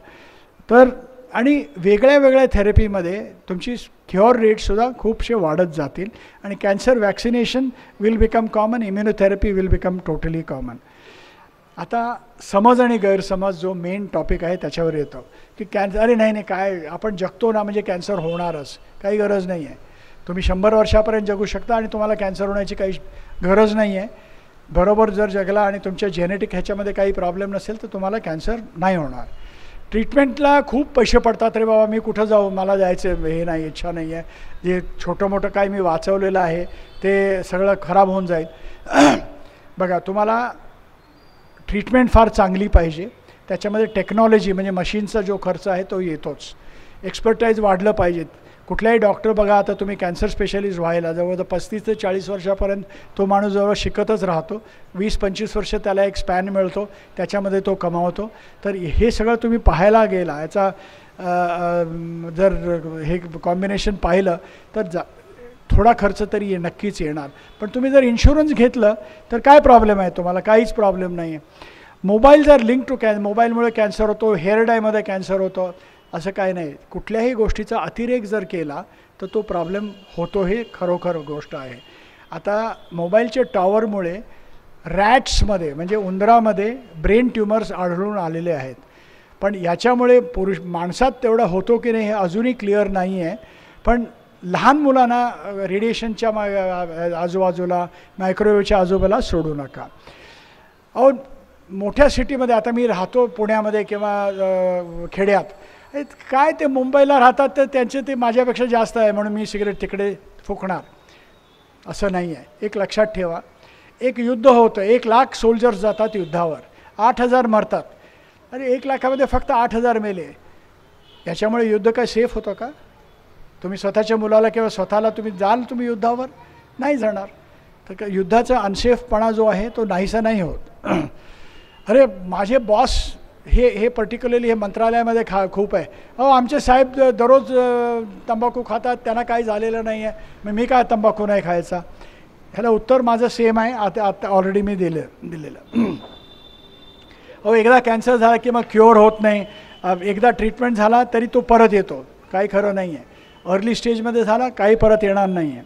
तर आणि वेगळ्या वेगळ्या थेरपीमध्ये तुमची क्युअर रेटसुद्धा खूपशे वाढत जातील आणि cancer vaccination will become common, immunotherapy will become totally common. आता समज आणि गैरसमज जो मेन टॉपिक आहे त्याच्यावर येतो की कॅन्सर, अरे नाही नाही काय आपण जगतो ना म्हणजे कॅन्सर होणारच, काही गरज नाही आहे. तुम्ही 100 वर्षापर्यंत जगू शकता आणि तुम्हाला कॅन्सर होण्याची काही गरज नाही आहे. बरोबर जर जगला आणि तुमच्या जेनेटिक ह्याच्यामध्ये काही प्रॉब्लेम नसेल तर तुम्हाला कॅन्सर नाही होणार. ट्रीटमेंटला खूप पैसे पडतात, रे बाबा मी कुठं जाऊ, मला जायचं हे नाही, इच्छा नाही आहे, जे छोटं मोठं काय मी वाचवलेलं आहे ते सगळं खराब होऊन जाईल. बघा, तुम्हाला ट्रीटमेंट फार चांगली पाहिजे, त्याच्यामध्ये टेक्नॉलॉजी म्हणजे मशीनचा जो खर्च आहे तो येतोच. एक्सपर्टाईज वाढलं पाहिजेत. कुठल्याही डॉक्टर बघा, आता तुम्ही कॅन्सर स्पेशलिस्ट व्हायला जवळजवळ 35 ते 40 वर्षापर्यंत तो माणूस जवळ शिकतच राहतो. 20-25 वर्ष त्याला एक स्पॅन मिळतो, त्याच्यामध्ये तो कमावतो. तर हे सगळं तुम्ही पाहायला गेला, याचा जर हे कॉम्बिनेशन पाहिलं तर थोडा खर्च तरी नक्कीच येणार. पण तुम्ही जर इन्शुरन्स घेतलं तर काय प्रॉब्लेम आहे, तुम्हाला काहीच प्रॉब्लेम नाही आहे. मोबाईल जर लिंक टू मोबाईलमुळे कॅन्सर होतो, हेअर डायमध्ये कॅन्सर होतो असं काय नाही. कुठल्याही गोष्टीचा अतिरेक जर केला तर तो प्रॉब्लेम होतो, हे खरोखर गोष्ट आहे. आता मोबाईलच्या टॉवरमुळे रॅट्समध्ये म्हणजे उंदरामध्ये ब्रेन ट्युमर्स आढळून आलेले आहेत. पण याच्यामुळे माणसात तेवढा होतो की नाही हे अजूनही क्लिअर नाही आहे. पण लहान मुलांना रेडिएशनच्या आजूबाजूला, मायक्रोवेव्हच्या आजूबाजूला सोडू नका. अहो, मोठ्या सिटीमध्ये आता मी राहतो पुण्यामध्ये किंवा खेड्यात, काय ते मुंबईला राहतात तर त्यांचे ते माझ्यापेक्षा जास्त आहे म्हणून मी सिगरेट तिकडे फुकणार असं नाही आहे. एक लक्षात ठेवा, एक युद्ध होतं, 1 लाख सोल्जर्स जातात युद्धावर, 8,000 मरतात. अरे 1 लाखामध्ये फक्त 8,000 मेले, याच्यामुळे युद्ध काय सेफ होतं का? तुम्ही स्वतःच्या मुलाला किंवा स्वतःला तुम्ही जाल तुम्ही युद्धावर, नाही जाणार. तर युद्धाचा अनसेफपणा जो आहे तो नाहीसा नाही होत. अरे माझे बॉस हे पर्टिक्युलरली हे मंत्रालयामध्ये खूप आहे, अहो आमचे साहेब दररोज तंबाखू खातात, त्यांना काही झालेलं नाही आहे, मग मी काय तंबाखू नाही खायचा. ह्याला उत्तर माझं सेम आहे, आता ऑलरेडी मी दिलेलं. अहो एकदा कॅन्सर झाला की मग क्युअर होत नाही, एकदा ट्रीटमेंट झाला तरी तो परत येतो, काही खरं नाही आहे. अर्ली स्टेजमध्ये झाला काही परत येणार नाही आहे.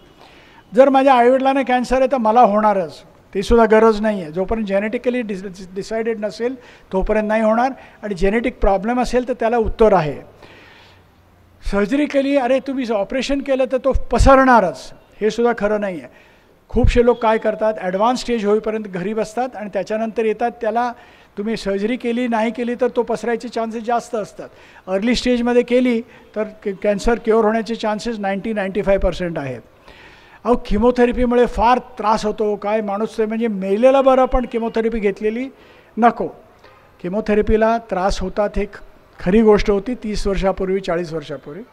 जर माझ्या आईवडिलांना कॅन्सर आहे तर मला होणारच, ती सुद्धा गरज नाही आहे. जोपर्यंत जेनेटिकली डिसाइडेड नसेल तोपर्यंत नाही होणार. आणि जेनेटिक प्रॉब्लेम असेल तर त्याला उत्तर आहे. सर्जरी केली, अरे तुम्ही ऑपरेशन केलं तर तो पसरणारच, हे सुद्धा खरं नाही आहे. खूपसे लोक काय करतात, ॲडव्हान्स स्टेज होईपर्यंत घरी बसतात आणि त्याच्यानंतर येतात, त्याला तुम्ही सर्जरी केली नाही केली तर तो पसरायचे चान्सेस जास्त असतात. अर्ली स्टेजमध्ये केली तर कॅन्सर क्युअर होण्याचे चान्सेस 90-95% आहेत. अहो किमोथेरपीमुळे फार त्रास होतो, काय माणूस म्हणजे मेलेला बरं पण किमोथेरपी घेतलेली नको. किमोथेरपीला त्रास होतात हे खरी गोष्ट होती 30 वर्षापूर्वी 40 वर्षापूर्वी.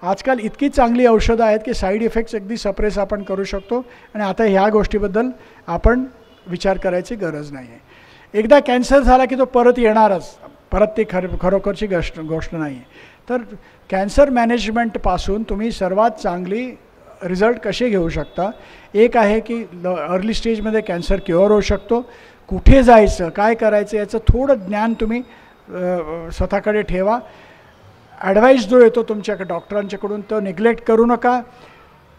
आजकाल इतकी चांगली औषधं आहेत की साईड इफेक्ट्स अगदी सप्रेस आपण करू शकतो. आणि आता ह्या गोष्टीबद्दल आपण विचार करायची गरज नाही आहे. एकदा कॅन्सर झाला की तो परत येणारच, परत ती खरोखरची गोष्ट नाही आहे. तर कॅन्सर मॅनेजमेंटपासून तुम्ही सर्वात चांगली रिझल्ट कसे घेऊ शकता, एक आहे की अर्ली स्टेजमध्ये कॅन्सर क्युअर होऊ शकतो. कुठे जायचं, काय करायचं याचं थोडं ज्ञान तुम्ही स्वतःकडे ठेवा. ॲडवाईस जो येतो तुमच्याकडे डॉक्टरांच्याकडून तो निग्लेक्ट करू नका.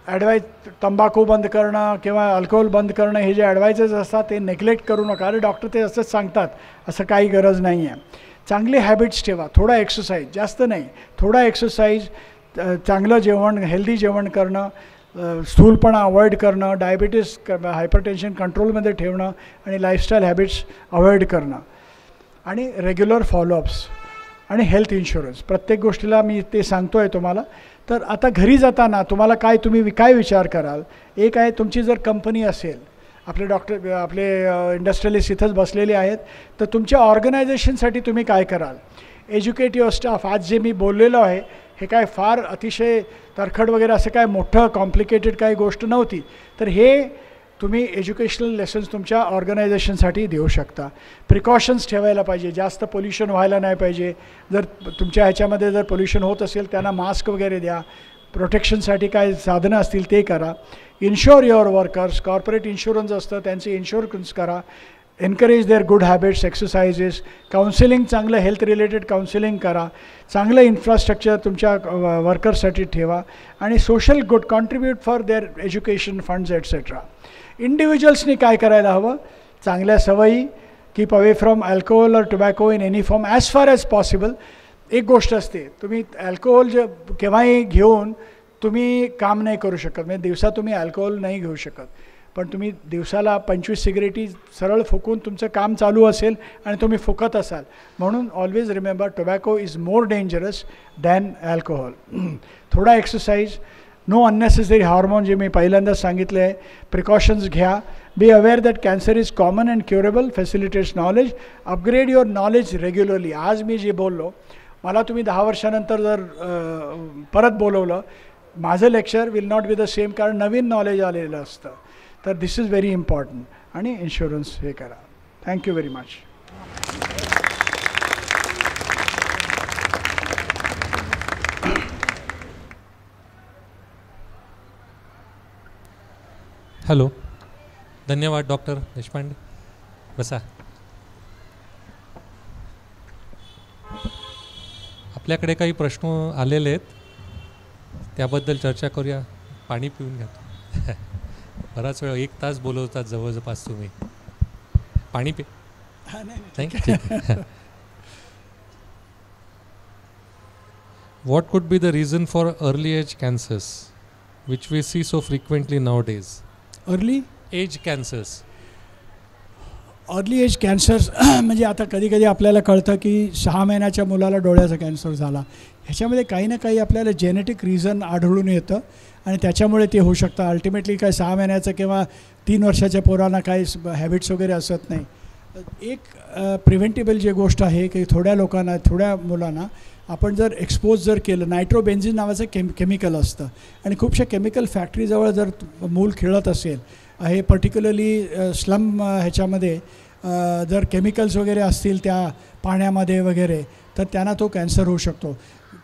ॲडवाईज तंबाखू बंद करणं किंवा अल्कोहोल बंद करणं हे जे ॲडवायजेस असतात ते नेग्लेक्ट करू नका. अरे डॉक्टर ते असंच सांगतात, असं काही गरज नाही आहे. चांगले हॅबिट्स ठेवा, थोडा एक्सरसाइज, जास्त नाही, थोडा एक्सरसाइज, चांगलं जेवण, हेल्दी जेवण करणं, स्थूलपणा अवॉइड करणं, डायबिटीस हायपरटेन्शन कंट्रोलमध्ये ठेवणं आणि लाईफस्टाईल हॅबिट्स अवॉइड करणं आणि रेग्युलर फॉलोअप्स आणि हेल्थ इन्शुरन्स. प्रत्येक गोष्टीला मी ते सांगतो आहे तुम्हाला. तर आता घरी जाताना तुम्हाला तुम्ही काय विचार कराल, एक आहे तुमची जर कंपनी असेल, आपले डॉक्टर आपले इंडस्ट्रियलिस्ट इथंच बसलेले आहेत, तर तुमच्या ऑर्गनायझेशनसाठी तुम्ही काय कराल. एज्युकेट युअर स्टाफ, आज जे मी बोललेलो आहे हे काय फार अतिशय तरखड वगैरे असं काय मोठं कॉम्प्लिकेटेड काही गोष्ट नव्हती. तर हे तुम्ही एज्युकेशनल लेसन्स तुमच्या ऑर्गनायझेशनसाठी देऊ शकता. प्रिकॉशन्स ठेवायला पाहिजे, जास्त पोल्युशन व्हायला नाही पाहिजे. जर तुमच्या ह्याच्यामध्ये जर पोल्युशन होत असेल त्यांना मास्क वगैरे द्या. प्रोटेक्शनसाठी काय साधनं असतील ते करा. Insure your workers, corporate insurance असतं त्यांचे इन्शुरन्स करा. Encourage their good habits, exercises, counselling, चांगलं हेल्थ रिलेटेड काउन्सिलिंग करा, चांगलं इन्फ्रास्ट्रक्चर तुमच्या वर्कर्ससाठी ठेवा आणि social good contribute for their education funds etcetera. इंडिव्हिज्युअल्सनी काय करायला हवं, चांगल्या सवयी, कीप अवे फ्रॉम अल्कोहोल और tobacco in any form as far as possible. एक गोष्ट असते, तुम्ही अल्कोहोल जे केव्हाही घेऊन तुम्ही काम नाही करू शकत, म्हणजे दिवसा तुम्ही अल्कोहोल नाही घेऊ शकत, पण तुम्ही दिवसाला 25 सिगरेटी सरळ फुकून तुमचं काम चालू असेल आणि तुम्ही फुकत असाल. म्हणून always remember tobacco is more dangerous than alcohol. थोडा एक्सरसाइज, नो अननेसेसरी हार्मोन, जे मी पहिल्यांदाच सांगितले आहे. प्रिकॉशन्स घ्या. Be aware that cancer is common and curable. Facilitates knowledge. Upgrade your knowledge regularly. आज मी जे बोललो, मला तुम्ही 10 वर्षानंतर जर परत बोलवलं, माझं lecture will not be the same, कारण नवीन नॉलेज आलेलं असतं. तर दिस इज व्हेरी इम्पॉर्टंट. आणि इन्शुरन्स हे करा. Thank you very much. हॅलो, धन्यवाद डॉक्टर देशपांडे. बसा. आपल्याकडे काही प्रश्न आलेले आहेत, त्याबद्दल चर्चा करूया. पाणी पिऊन घ्या. बराच वेळ, 1 तास बोलवतात जवळपास तुम्ही. पाणी पि नाही. What could be the reason for early age cancers which we see so frequently nowadays? Early age cancers. Early age cancers म्हणजे आता कधी कधी आपल्याला कळतं की 6 महिन्याच्या मुलाला डोळ्याचा कॅन्सर झाला. ह्याच्यामध्ये काही ना काही आपल्याला जेनेटिक रिझन आढळून येतं आणि त्याच्यामुळे ते होऊ शकतं. अल्टिमेटली काय 6 महिन्याचं किंवा 3 वर्षाच्या पोरांना काही हॅबिट्स वगैरे असत नाही. एक प्रिव्हेंटेबल जे गोष्ट आहे की थोड्या लोकांना, थोड्या मुलांना आपण जर एक्सपोज जर केलं, नायट्रोबेन्झिन नावाचं केमिकल असतं आणि खूपशा केमिकल फॅक्टरीजवळ जर मूल खेळत असेल, हे पर्टिक्युलरली स्लम ह्याच्यामध्ये जर केमिकल्स वगैरे असतील त्या पाण्यामध्ये वगैरे, तर त्यांना तो कॅन्सर होऊ शकतो.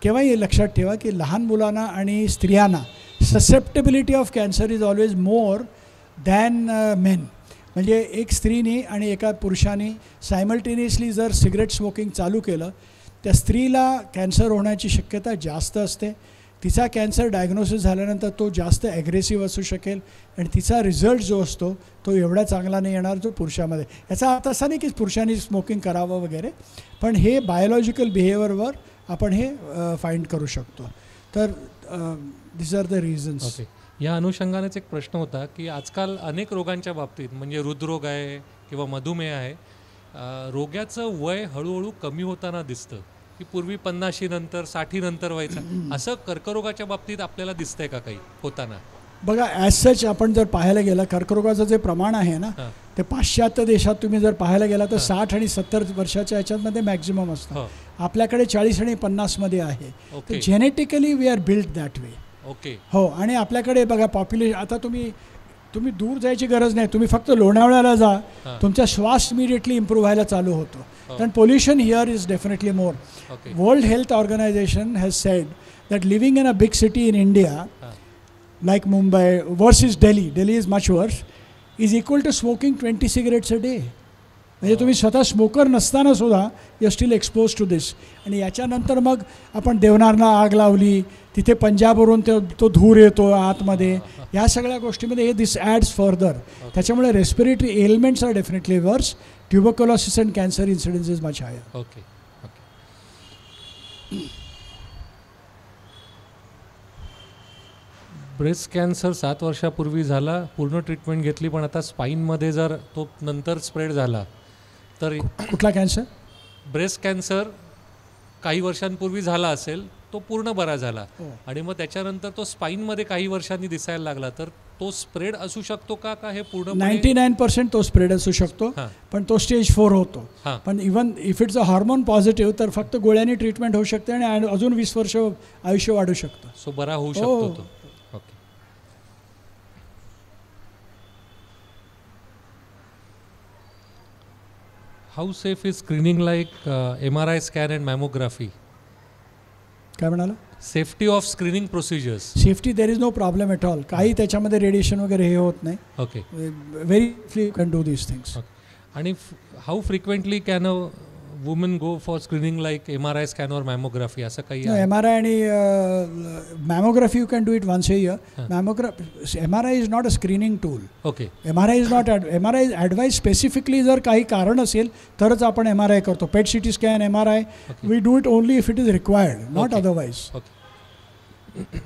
केव्हाही लक्षात ठेवा की लहान मुलांना आणि स्त्रियांना susceptibility of cancer is always more than main. म्हणजे एक स्त्रीने आणि एका पुरुषाने सायमल्टेनियसली जर सिगरेट स्मोकिंग चालू केलं, त्या स्त्रीला कॅन्सर होण्याची शक्यता जास्त असते. तिचा कॅन्सर डायग्नोसिस झाल्यानंतर तो जास्त ॲग्रेसिव्ह असू शकेल आणि तिचा रिझल्ट जो असतो तो एवढा चांगला नाही येणार जो पुरुषामध्ये. याचा अर्थ असा नाही की पुरुषांनी स्मोकिंग करावं वगैरे, पण हे बायोलॉजिकल बिहेवियरवर आपण हे फाइंड करू शकतो. तर दिस आर द रिझन्स. ओके. या अनुषंगानेच एक प्रश्न होता की आजकाल अनेक रोगांच्या बाबतीत, म्हणजे हृदरोग आहे किंवा मधुमेह आहे, रोगाचं वय हळूहळू कमी होताना दिसतं. की पूर्वी 50 नंतर 60 नंतर व्हायचं, असं कर्करोगाच्या बाबतीत आपल्याला दिसतंय का काही होताना? बघा, ॲज सच आपण जर पाहायला गेलं, कर्करोगाचं जे प्रमाण आहे ना, ते पाश्चात्य देशात तुम्ही जर पाहायला गेला तर 60 आणि 70 वर्षाच्या ह्याच्यामध्ये मॅक्झिमम असतं. आपल्याकडे 40 आणि 50मध्ये आहे. तर genetically we are build that way. Okay. हो. आणि आपल्याकडे बघा पॉप्युलेशन, आता तुम्ही दूर जायची गरज नाही, तुम्ही फक्त लोणावळ्याला जा, तुमचा श्वास इमिडिएटली इम्प्रूव्ह व्हायला चालू होतो. कारण pollution here is definitely more. World Health Organization has said that living in a big city in India like Mumbai versus Delhi is much worse, is equal to smoking 20 cigarettes a day. म्हणजे तुम्ही स्वतः smoker नसताना सुद्धा you are still expose to this. आणि याच्यानंतर मग आपण देवनारला आग लावली, तिथे पंजाबवरून तो धूर येतो आतमध्ये, या सगळ्या गोष्टीमध्ये हे दिस ॲड्स फर्दर. त्याच्यामुळे respiratory elements are definitely worse. Tuberculosis and cancer incidence is much higher. Okay. Breast cancer 7 वर्षापूर्वी झाला, पूर्ण ट्रीटमेंट घेतली, पण आता स्पाईनमध्ये जर तो नंतर स्प्रेड झाला तर. कुठला कॅन्सर? ब्रेस्ट कॅन्सर काही वर्षांपूर्वी झाला असेल, तो पूर्ण बरा झाला आणि मग त्याच्यानंतर तो स्पाईनमध्ये काही वर्षांनी दिसायला लागला, तर तो स्प्रेड असू शकतो का? हे पूर्ण 99% तो स्प्रेड असू शकतो, पण तो स्टेज 4 होतो. पण even if it's a hormone positive तर फक्त गोळ्यांनी ट्रीटमेंट होऊ शकते आणि अजून 20 वर्ष आयुष्य वाढू शकतं. सो बरा होऊ शकतो तो. How safe is screening like MRI scan and mammography? काय म्हणाला? Safety of screening procedures. Safety there is no problem at all. काही त्याच्यामध्ये रेडिएशन वगैरे हे होत नाही. Okay. Very free can do these things. आणि how frequently can a woman go for screening like MRI scan और मॅमोग्राफी असं काही आहे? MRI आणि mammography you can do it once a year. MRI is not a screening tool. Okay. MRI is not MRI advise specifically जर काही कारण असेल तरच आपण MRI करतो. PET CT scan, MRI we do it only if it is required, not otherwise. Okay.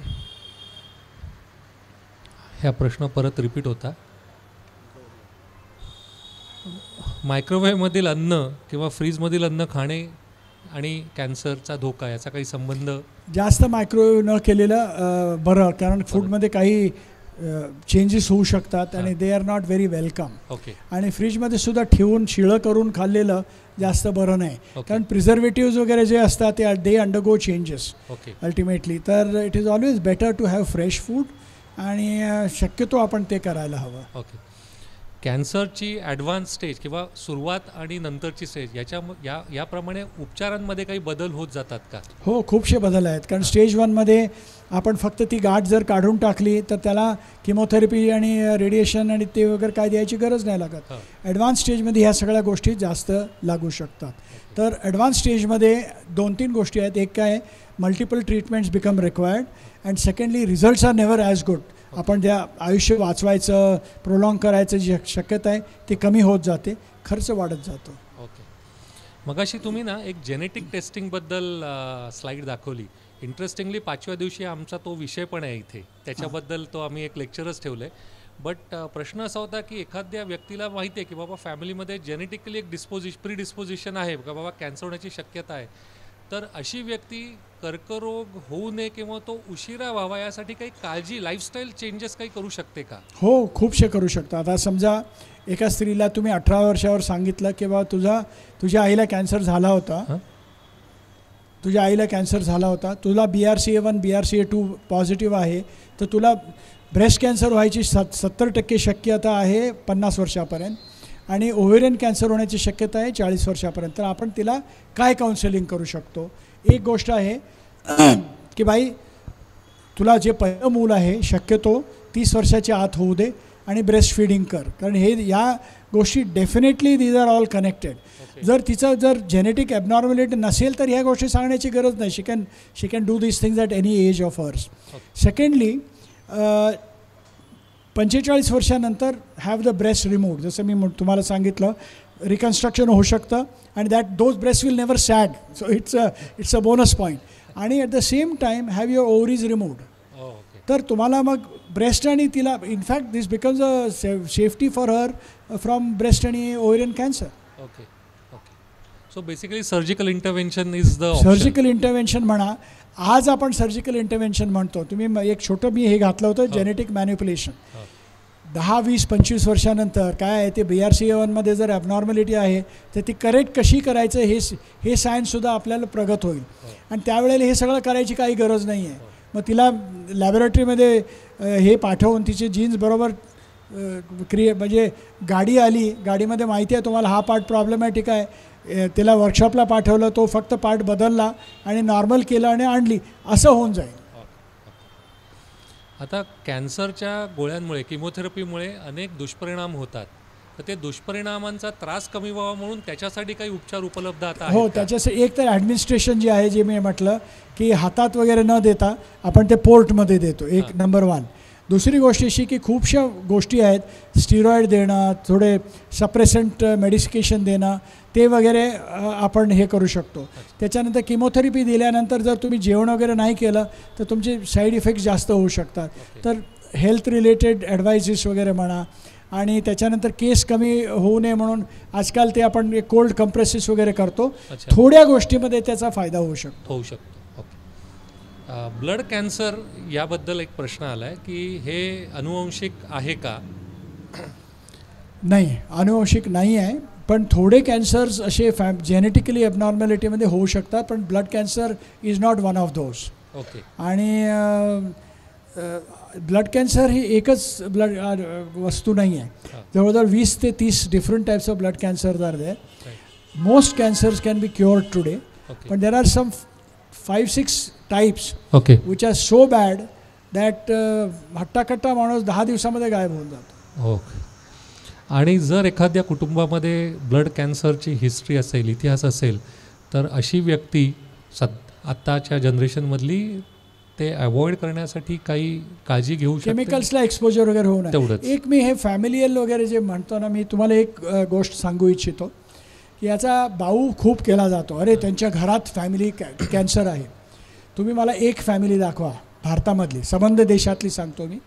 ह्या प्रश्न परत रिपीट होता. मायक्रोवेव्हमधील अन्न किंवा फ्रीजमधील अन्न खाणे आणि कॅन्सरचा धोका याचा काही संबंध? जास्त मायक्रोवेव्ह न केलेलं बरं, कारण फूडमध्ये काही चेंजेस होऊ शकतात आणि they are not very welcome. Okay. आणि फ्रीजमध्ये सुद्धा ठेवून शिळं करून खाल्लेलं जास्त बरं नाही, कारण प्रिझर्वेटिव्ज वगैरे जे असतात ते दे अंडरगो चेंजेस अल्टिमेटली. तर it is always better to have fresh food आणि शक्यतो आपण ते करायला हवं. ओके. कॅन्सरची ॲडव्हान्स स्टेज किंवा सुरुवात आणि नंतरची स्टेज याप्रमाणे उपचारांमध्ये काही बदल होत जातात का? हो, खूपशे बदल आहेत. कारण स्टेज 1मध्ये आपण फक्त ती गाठ जर काढून टाकली तर त्याला किमोथेरपी आणि रेडिएशन आणि ते वगैरे काय द्यायची गरज नाही लागत. ॲडव्हान्स स्टेजमध्ये ह्या सगळ्या गोष्टी जास्त लागू शकतात. तर ॲडव्हान्स स्टेजमध्ये 2-3 गोष्टी आहेत. एक काय, multiple treatments become required and secondly results are never as good. आपण ज्या आयुष्य वाचवायचं, प्रोलॉंग करायचं जी शक्यता आहे ती कमी होत जाते, खर्च वाढत जातो. ओके. मगाशी तुम्ही ना एक जेनेटिक टेस्टिंगबद्दल स्लाईड दाखवली. इंटरेस्टिंगली 5व्या दिवशी आमचा तो विषय पण आहे इथे, त्याच्याबद्दल तो आम्ही एक लेक्चरच ठेवलं आहे. बट प्रश्न असा होता की एखाद्या व्यक्तीला माहिती आहे की बाबा फॅमिलीमध्ये जेनेटिकली एक प्रीडिस्पोजिशन आहे का बाबा कॅन्सर होण्याची शक्यता आहे, तर अशी व्यक्ती कर्करोग होऊ नये किंवा तो उशिरा व्हावा यासाठी काही काळजी, लाईफस्टाईल चेंजेस काही करू शकते का? हो, खूपशे करू शकतात. आता समजा एका स्त्रीला तुम्ही 18 वर्षावर सांगितलं की बाबा तुझ्या आईला कॅन्सर झाला होता, तुला BRCA1 BRCA2 पॉझिटिव्ह आहे, तर तुला ब्रेस्ट कॅन्सर व्हायची 70% शक्यता आहे 50 वर्षापर्यंत आणि ओव्हेरियन कॅन्सर होण्याची शक्यता आहे 40 वर्षापर्यंत. तर आपण तिला काय काउन्सिलिंग करू शकतो? एक गोष्ट आहे की बाई, तुला जे पहिलं मूल आहे शक्यतो 30 वर्षाच्या आत होऊ दे आणि ब्रेस्ट फीडिंग कर, कारण या गोष्टी definitely these are all connected. जर तिचं जेनेटिक ॲबनॉर्मॅलिटी नसेल तर ह्या गोष्टी सांगण्याची गरज नाही. She can do this things at any age of hers. Secondly 45 वर्षानंतर हॅव द ब्रेस्ट रिमूव्ड. जसं मी तुम्हाला सांगितलं, रिकन्स्ट्रक्शन होऊ शकतं आणि those breast will never sag, so it's a bonus point. आणि at the same time have your ovaries removed. तर तुम्हाला मग ब्रेस्ट आणि तिला in fact this becomes a safety for her from breast आणि ovarian cancer. Okay. So basically surgical intervention is the surgical intervention म्हणा. आज आपण सर्जिकल इंटरव्हेन्शन म्हणतो. तुम्ही एक छोटं मी हे घातलं होतं जेनेटिक मॅन्युप्युलेशन. 10, 20, 25 वर्षानंतर काय आहे ते BRCA1मध्ये जर ॲबनॉर्मॅलिटी आहे तर ती करेक्ट कशी करायचं हे सायन्ससुद्धा आपल्याला प्रगत होईल. आणि त्यावेळेला हे सगळं करायची काही गरज नाही आहे. मग तिला लॅबोरेटरीमध्ये हे पाठवून तिचे जीन्स बरोबर म्हणजे गाडी आली, गाडीमध्ये माहिती आहे तुम्हाला हा पार्ट प्रॉब्लेमॅटिक आहे, तिला वर्कशॉपला पाठवलं, तो फक्त पार्ट बदलला आणि नॉर्मल केलं आणि आणली, असं होऊन जाईल. आता कॅन्सरच्या गोळ्यांमुळे, किमोथेरपीमुळे अनेक दुष्परिणाम होतात, तर ते दुष्परिणामांचा त्रास कमी व्हावा म्हणून त्याच्यासाठी काही उपचार उपलब्ध आता आहेत? हो, त्याच्यासाठी एक तर ॲडमिनिस्ट्रेशन जे आहे, जे मी म्हटलं की हातात वगैरे न देता आपण ते पोर्टमध्ये देतो, एक नंबर 1. दुसरी गोष्ट अशी की खूपशा गोष्टी आहेत, स्टिरॉइड देणं, थोडे सप्रेसंट मेडिकेशन देणं, ते वगैरे आपण हे करू शकतो. त्याच्यानंतर किमोथेरपी दिल्यानंतर जर तुम्ही जेवण वगैरे नाही केलं तर तुमचे साईड इफेक्ट्स जास्त होऊ शकतात. तर हेल्थ रिलेटेड ॲडवायसेस वगैरे म्हणा. आणि त्याच्यानंतर केस कमी होऊ नये म्हणून आजकाल ते आपण कोल्ड कंप्रेसेस वगैरे करतो. थोड्या गोष्टीमध्ये त्याचा फायदा होऊ शकतो. ओके. ब्लड कॅन्सर याबद्दल एक प्रश्न आला आहे की हे अनुवंशिक आहे का? नाही, अनुवंशिक नाही आहे, पण थोडे कॅन्सर्स असे जेनेटिकली ॲबनॉर्मॅलिटीमध्ये होऊ शकतात, पण blood cancer is not one of those. Okay. आणि ब्लड कॅन्सर ही एकच वस्तू नाही आहे. जवळजवळ 20 ते 30 different types of blood cancer are there. Most cancers can be cured today, पण there are some 5-6 types which are so bad that हट्टाकट्टा माणूस 10 दिवसामध्ये गायब होऊन जातो. ओके. आणि जर एखाद्या कुटुंबामध्ये ब्लड कॅन्सरची हिस्ट्री असेल, इतिहास असेल, तर अशी व्यक्ती आत्ताच्या जनरेशनमधली ते अवॉइड करण्यासाठी काही काळजी घेऊ शकते. केमिकल्सला एक्सपोजर वगैरे होऊ नये. तेवढंच. एक मी हे फॅमिलियल वगैरे जे म्हणतो ना, मी तुम्हाला एक गोष्ट सांगू इच्छितो की याचा बाऊ खूप केला जातो. अरे त्यांच्या घरात फॅमिली कॅन्सर आहे. तुम्ही मला एक फॅमिली दाखवा भारतामधली, संबंध देशातली सांगतो मी,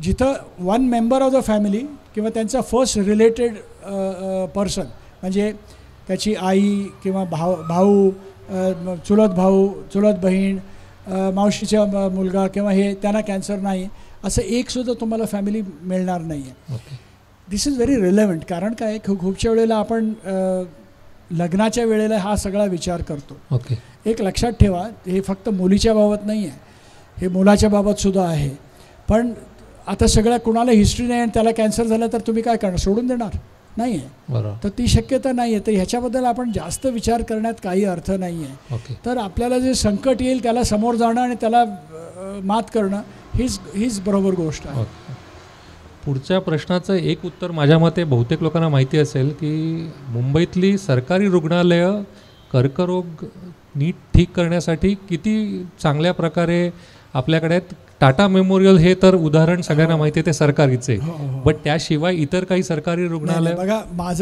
जिथं one member of the family किंवा त्यांचा फर्स्ट रिलेटेड पर्सन म्हणजे त्याची आई किंवा भाऊ, चुलत भाऊ, चुलत बहीण, मावशीचा मुलगा किंवा हे, त्यांना कॅन्सर नाही, असं एकसुद्धा तुम्हाला फॅमिली मिळणार नाही आहे. दिस इज व्हेरी रिलेव्हंट. कारण काय, खूपच्या वेळेला आपण लग्नाच्या वेळेला हा सगळा विचार करतो. एक लक्षात ठेवा, हे फक्त मुलीच्या बाबत नाही आहे, हे मुलाच्या बाबतसुद्धा आहे. पण आता सगळ्या कुणाला हिस्ट्री नाही आणि त्याला कॅन्सर झाला तर तुम्ही काय करणार, सोडून देणार नाही आहे. तर ती शक्यता नाही आहे. तर ह्याच्याबद्दल आपण जास्त विचार करण्यात काही अर्थ नाही आहे. तर आपल्याला जे संकट येईल त्याला समोर जाणं आणि त्याला मात करणं हीच बरोबर गोष्ट आहे. पुढच्या प्रश्नाचं एक उत्तर माझ्या मते बहुतेक लोकांना माहिती असेल की मुंबईतली सरकारी रुग्णालयं कर्करोग नीट ठीक करण्यासाठी किती चांगल्या प्रकारे आपल्याकडे आहेत. टाटा मेमोरियल हे तर उदाहरण सगळ्यांना माहिती आहे, ते सरकारीच आहे. बट त्याशिवाय इतर काही सरकारी रुग्णालय, बघा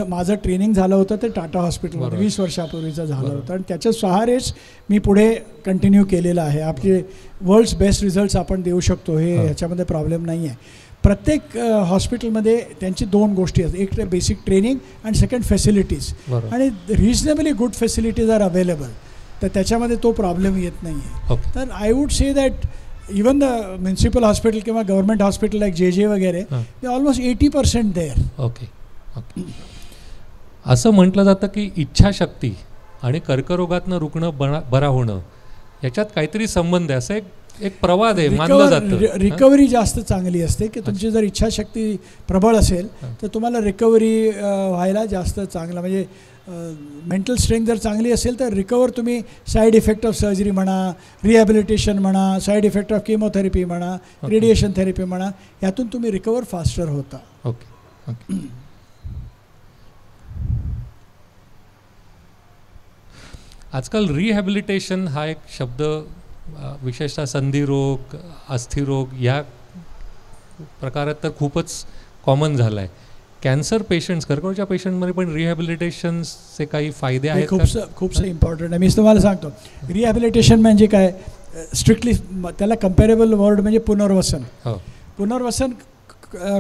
माझं ट्रेनिंग झालं होतं ते टाटा हॉस्पिटलमध्ये 20 वर्षापूर्वीचं झालं होतं आणि त्याच्या सहारेच मी पुढे कंटिन्यू केलेलं आहे. आपले वर्ल्ड्स बेस्ट रिझल्ट्स आपण देऊ शकतो, हे ह्याच्यामध्ये प्रॉब्लेम नाही आहे. प्रत्येक हॉस्पिटलमध्ये त्यांची 2 गोष्टी असतात, एक basic training and second facilities, आणि reasonably good facilities are available. तर त्याच्यामध्ये तो प्रॉब्लेम येत नाही आहे. तर I would say that even the municipal hospital किंवा गव्हर्नमेंट हॉस्पिटल लाईक जे वगैरे, ते ऑलमोस्ट 80% देअर. ओके. असं म्हटलं जातं की इच्छाशक्ती आणि कर्करोगातनं रुग्ण बरा होणं याच्यात काहीतरी संबंध आहे, असं एक प्रवाद आहे, मानलं जातं. रिकव्हरी जास्त चांगली असते की तुमची जर इच्छाशक्ती प्रबळ असेल तर तुम्हाला रिकव्हरी व्हायला जास्त चांगला, म्हणजे मेंटल स्ट्रेंथ जर चांगली असेल तर रिकवर तुम्ही साईड इफेक्ट ऑफ सर्जरी म्हणा, रिहॅबिलिटेशन म्हणा, साईड इफेक्ट ऑफ केमोथेरपी म्हणा, रेडिएशन थेरपी म्हणा, यातून तुम्ही रिकवर फास्टर होता. ओके. आजकाल रिहॅबिलिटेशन हा एक शब्द विशेषतः संधिरोग, अस्थिरोग या प्रकारात तर खूपच कॉमन झाला आहे. कॅन्सर पेशंट्स, कर्करोगच्या पेशंटमध्ये पण रिहॅबिलिटेशनचे काही फायदे आहेत? खूपसं इम्पॉर्टंट आहे. मी तुम्हाला सांगतो, रिहॅबिलिटेशन म्हणजे काय, स्ट्रिक्टली त्याला कम्पॅरेबल वर्ड म्हणजे पुनर्वसन. पुनर्वसन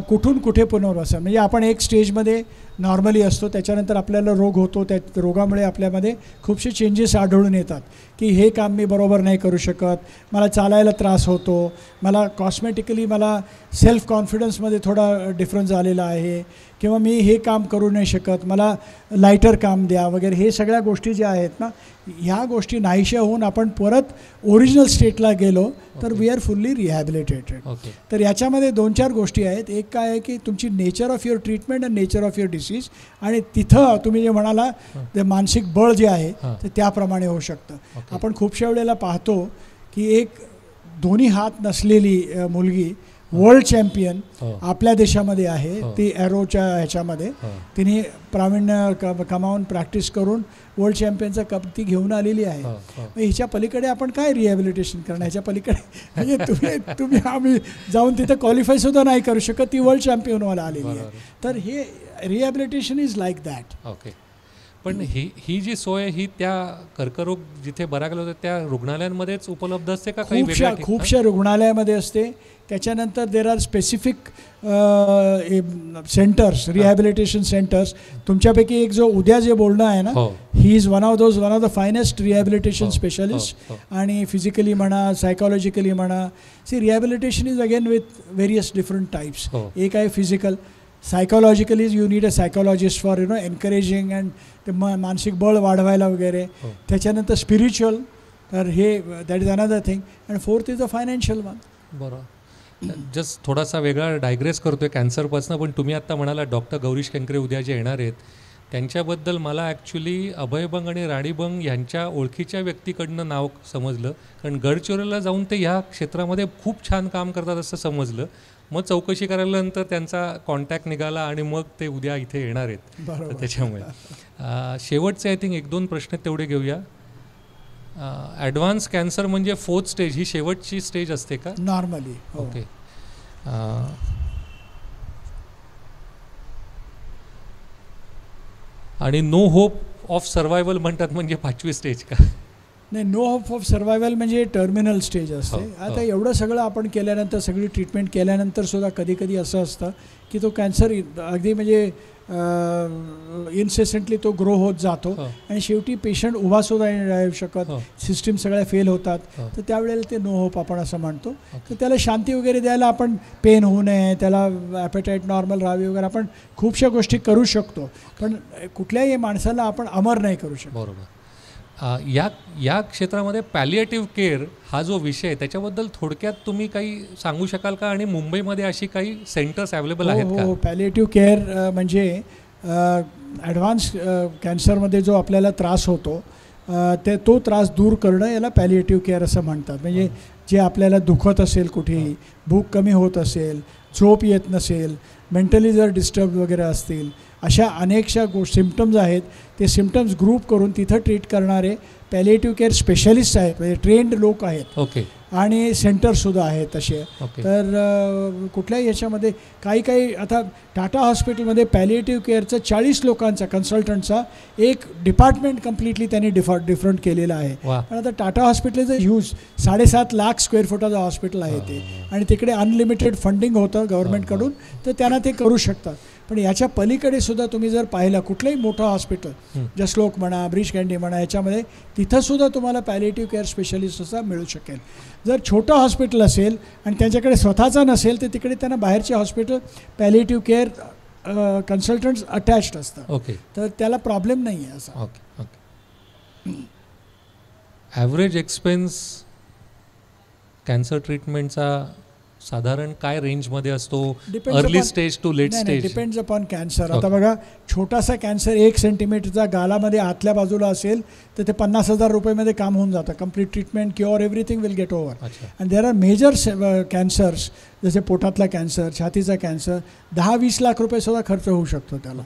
कुठून कुठे पुनर्वसन, म्हणजे आपण एक स्टेजमध्ये नॉर्मली असतो, त्याच्यानंतर आपल्याला रोग होतो, त्या रोगामुळे आपल्यामध्ये खूपसे चेंजेस आढळून येतात की हे काम मी बरोबर नाही करू शकत, मला चालायला त्रास होतो, मला कॉस्मेटिकली मला सेल्फ कॉन्फिडन्समध्ये थोडा डिफरन्स आलेला आहे, किंवा मी हे काम करू नाही शकत, मला लाईटर काम द्या वगैरे. हे सगळ्या गोष्टी ज्या आहेत ना, ह्या गोष्टी नाहीशा होऊन आपण परत ओरिजिनल स्टेटला गेलो तर वी आर फुल्ली रिहॅबिलिटेटेड. तर याच्यामध्ये 2-4 गोष्टी आहेत. एक काय आहे की तुमची nature of your treatment and nature of your disease, आणि तिथं तुम्ही जे म्हणाला ते मानसिक बळ जे आहे ते त्याप्रमाणे होऊ शकतं. आपण खूपशा वेळेला पाहतो की एक दोन्ही हात नसलेली मुलगी वर्ल्ड चॅम्पियन आपल्या देशामध्ये आहे, ती ॲरोच्या ह्याच्यामध्ये तिने प्रावीण्य कमावून प्रॅक्टिस करून वर्ल्ड चॅम्पियनचा कप ती घेऊन आलेली आहे. ह्याच्या पलीकडे आपण काय रिहॅबिलिटेशन करणार, ह्याच्या पलीकडे म्हणजे तुम्ही आम्ही जाऊन तिथं क्वालिफायसुद्धा नाही करू शकत, ती वर्ल्ड चॅम्पियन व्हायला आलेली आहे. तर हे rehabilitation is like that. Okay. पण ही जी सोय ही त्या कर्करोग जिथे बरा गेला होता त्या रुग्णालयांमध्येच उपलब्ध असते का? खूपशा रुग्णालयामध्ये असते. त्याच्यानंतर there are specific centres, rehabilitation centres. तुमच्यापैकी एक जो उद्या जे बोलणं आहे ना, he is one of the finest rehabilitation specialist. आणि फिजिकली म्हणा, सायकॉलॉजिकली म्हणा. See, rehabilitation is again with various different types. एक आहे physical. Psychologically you need a psychologist for encouraging and ते मानसिक बळ वाढवायला वगैरे. त्याच्यानंतर स्पिरिच्युअल, तर हे that is another thing. And fourth is a financial one. बरोबर. जस्ट थोडासा वेगळा डायग्रेस करतोय कॅन्सरपासून, पण तुम्ही आत्ता म्हणाला डॉक्टर गौरीश केंकरे उद्या जे येणार आहेत त्यांच्याबद्दल मला ॲक्च्युली अभय बंग आणि राणी बंग यांच्या ओळखीच्या व्यक्तीकडनं नाव समजलं, कारण गडचिरोलीला जाऊन ते ह्या क्षेत्रामध्ये खूप छान काम करतात असं समजलं. मग चौकशी करायल्यानंतर त्यांचा कॉन्टॅक्ट निघाला आणि मग ते उद्या इथे येणार आहेत. बरोबर. त्याच्यामुळे शेवटचे आय थिंक 1-2 प्रश्न तेवढे घेऊया. ॲडव्हान्स कॅन्सर म्हणजे 4th स्टेज ही शेवटची स्टेज असते का नॉर्मली? ओके. आणि नो होप ऑफ सर्वायवल म्हणतात म्हणजे 5वी स्टेज का? नाही, नो होप ऑफ सर्वायवल म्हणजे टर्मिनल स्टेज असते. आता एवढं सगळं आपण केल्यानंतर, सगळी ट्रीटमेंट केल्यानंतर सुद्धा कधी कधी असं असतं की तो कॅन्सर अगदी म्हणजे इन्सेसेंटली तो ग्रो होत जातो आणि शेवटी पेशंट उभा सुद्धा नाही राहू शकत, सिस्टीम सगळ्या फेल होतात. तर त्यावेळेला ते नो होप आपण असं म्हणतो. तर त्याला शांती वगैरे द्यायला आपण पेन होऊ नये, त्याला ॲपेटाईट नॉर्मल राहावी वगैरे, आपण खूपशा गोष्टी करू शकतो, पण कुठल्याही माणसाला आपण अमर नाही करू शकतो. बरोबर. या क्षेत्रामध्ये पॅलिएटिव्ह केअर हा जो विषय आहे त्याच्याबद्दल थोडक्यात तुम्ही काही सांगू शकाल का? आणि मुंबईमध्ये अशी काही सेंटर्स अवेलेबल आहेत का? हो, पॅलिएटिव्ह केअर म्हणजे ॲडव्हान्स कॅन्सरमध्ये जो आपल्याला त्रास होतो तो त्रास दूर करणं याला पॅलिएटिव्ह केअर असं म्हणतात. म्हणजे जे आपल्याला दुखत असेल, कुठेही भूक कमी होत असेल, झोप येत नसेल, मेंटली जर डिस्टर्ब वगैरे असतील, अशा अनेकशा सिम्पटम्स आहेत, ते सिम्पटम्स ग्रुप करून तिथं ट्रीट करणारे पॅलिएटिव्ह केअर स्पेशलिस्ट आहेत, म्हणजे ट्रेंड लोक आहेत. ओके. आणि सेंटरसुद्धा आहेत तसे. तर कुठल्याही याच्यामध्ये काही आता टाटा हॉस्पिटलमध्ये पॅलिएटिव्ह केअरचं 40 लोकांचा कन्सल्टंटचा एक डिपार्टमेंट कम्प्लिटली त्यांनी डिफरंट केलेलं आहे. पण आता Tata hospital is a huge 7.5 lakh square फुटाचं हॉस्पिटल आहे ते, आणि तिकडे अनलिमिटेड फंडिंग होतं गव्हर्नमेंटकडून, तर त्यांना ते करू शकतात. पण याच्या पलीकडे सुद्धा तुम्ही जर पाहिलं कुठलंही मोठं हॉस्पिटल, जसलोक म्हणा, ब्रीच कँडी म्हणा, याच्यामध्ये तिथंसुद्धा तुम्हाला पॅलिएटिव्ह केअर स्पेशलिस्ट असा मिळू शकेल. जर छोटं हॉस्पिटल असेल आणि त्यांच्याकडे स्वतःचा नसेल तर तिकडे त्यांना बाहेरचे hospital palliative care consultants attached असतात. ओके. तर त्याला प्रॉब्लेम नाही आहे असा. Okay. Okay. Average expense cancer ट्रीटमेंटचा साधारण काय रेंजमध्ये असतो? Early stage to late stage? Depends upon cancer. आता बघा, छोटासा कॅन्सर 1 सेंटीमीटरचा गालामध्ये आतल्या बाजूला असेल तर ते 50,000 रुपयेमध्ये काम होऊन जातं. Complete treatment, cure, everything will get over. And there are major cancers, जसे पोटातला कॅन्सर, छातीचा कॅन्सर, 10-20 लाख रुपयेसुद्धा खर्च होऊ शकतो त्याला.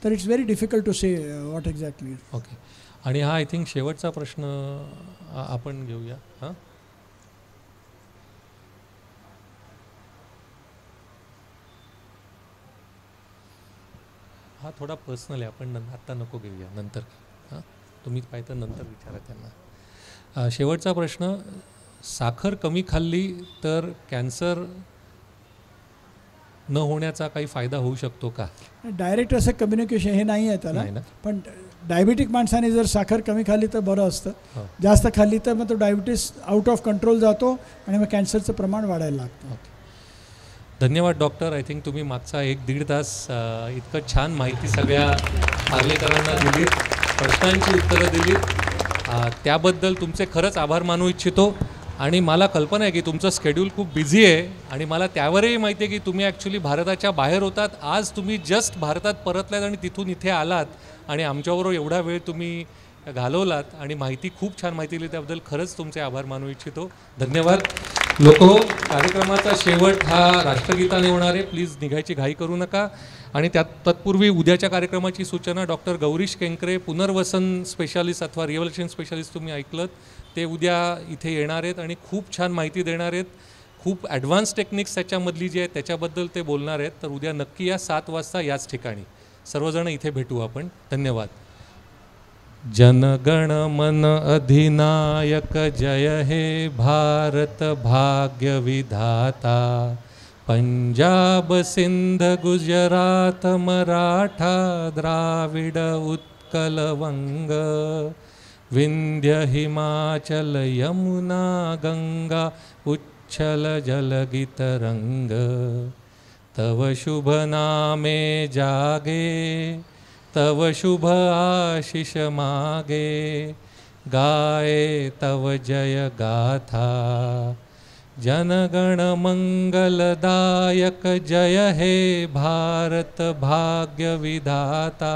तर it's very difficult to say what exactly. Okay. आणि हा आय थिंक शेवटचा प्रश्न आपण घेऊया. हां, हा थोडा पर्सनल आहे, आपण आत्ता नको घेऊया, नंतर. हां, तुम्ही पाहिजे तर नंतर विचारा त्यांना. शेवटचा प्रश्न, साखर कमी खाल्ली तर कॅन्सर न होण्याचा काही फायदा होऊ शकतो का? डायरेक्ट असं कम्युनिकेशन हे नाही आहे त्याला, पण डायबिटिक माणसाने जर साखर कमी खाल्ली तर बरं असतं. जास्त खाल्ली तर मग तो डायबिटीस आउट ऑफ कंट्रोल जातो आणि मग कॅन्सरचं प्रमाण वाढायला लागतं. धन्यवाद डॉक्टर. आय थिंक तुम्ही मागचा 1-1.5 तास इतकं छान माहिती सगळ्या पार्लेकरांना दिली, प्रश्नांची उत्तरं दिली, त्याबद्दल तुमचे खरंच आभार मानू इच्छितो. आणि मला कल्पना आहे की तुमचं स्केड्यूल खूप बिझी आहे आणि मला त्यावरही माहिती आहे की तुम्ही ॲक्च्युली भारताच्या बाहेर होतात. आज तुम्ही जस्ट भारतात परतलात आणि तिथून इथे आलात आणि आमच्याबरोबर एवढा वेळ तुम्ही घालवलात आणि माहिती, खूप छान माहिती दिली, त्याबद्दल खरंच तुमचे आभार मानू इच्छितो. धन्यवाद. लोको, कार्यक्रमाचा शेवट हा राष्ट्रगीताने होणार आहे, प्लीज निघायची घाई करू नका. आणि तत्पूर्वी उद्याच्या कार्यक्रमाची सूचना, डॉक्टर गौरीश केंकरे, पुनर्वसन स्पेशालिस्ट अथवा रिहॅबिलिटेशन स्पेशालिस्ट तुम्ही ऐकलत, ते उद्या इथे येणार आहेत आणि खूप छान माहिती देणार आहेत. खूप ॲडव्हान्स टेक्निक्स त्याच्यामधली जी आहेत त्याच्याबद्दल ते बोलणार आहेत. तर उद्या नक्की या 7 वाजता याच ठिकाणी सर्वजण इथे भेटू आपण. धन्यवाद. जनगण मन अधिनायक जय हे भारत भाग्य विधाता, पंजाब सिंध गुजरात मराठा द्राविड उत्कल वंग, विंध्य हिमाचल यमुना गंगा उच्छल जलगित रंग, तव शुभ नामे जागे, तव शुभ आशीष मागे, गाए तव जय गाथा, जनगण मंगलदायक जय हे भारत भाग्य विधाता,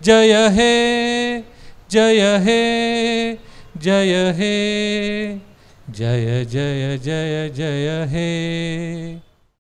जय हे जय हे जय हे जय जय जय जय हे.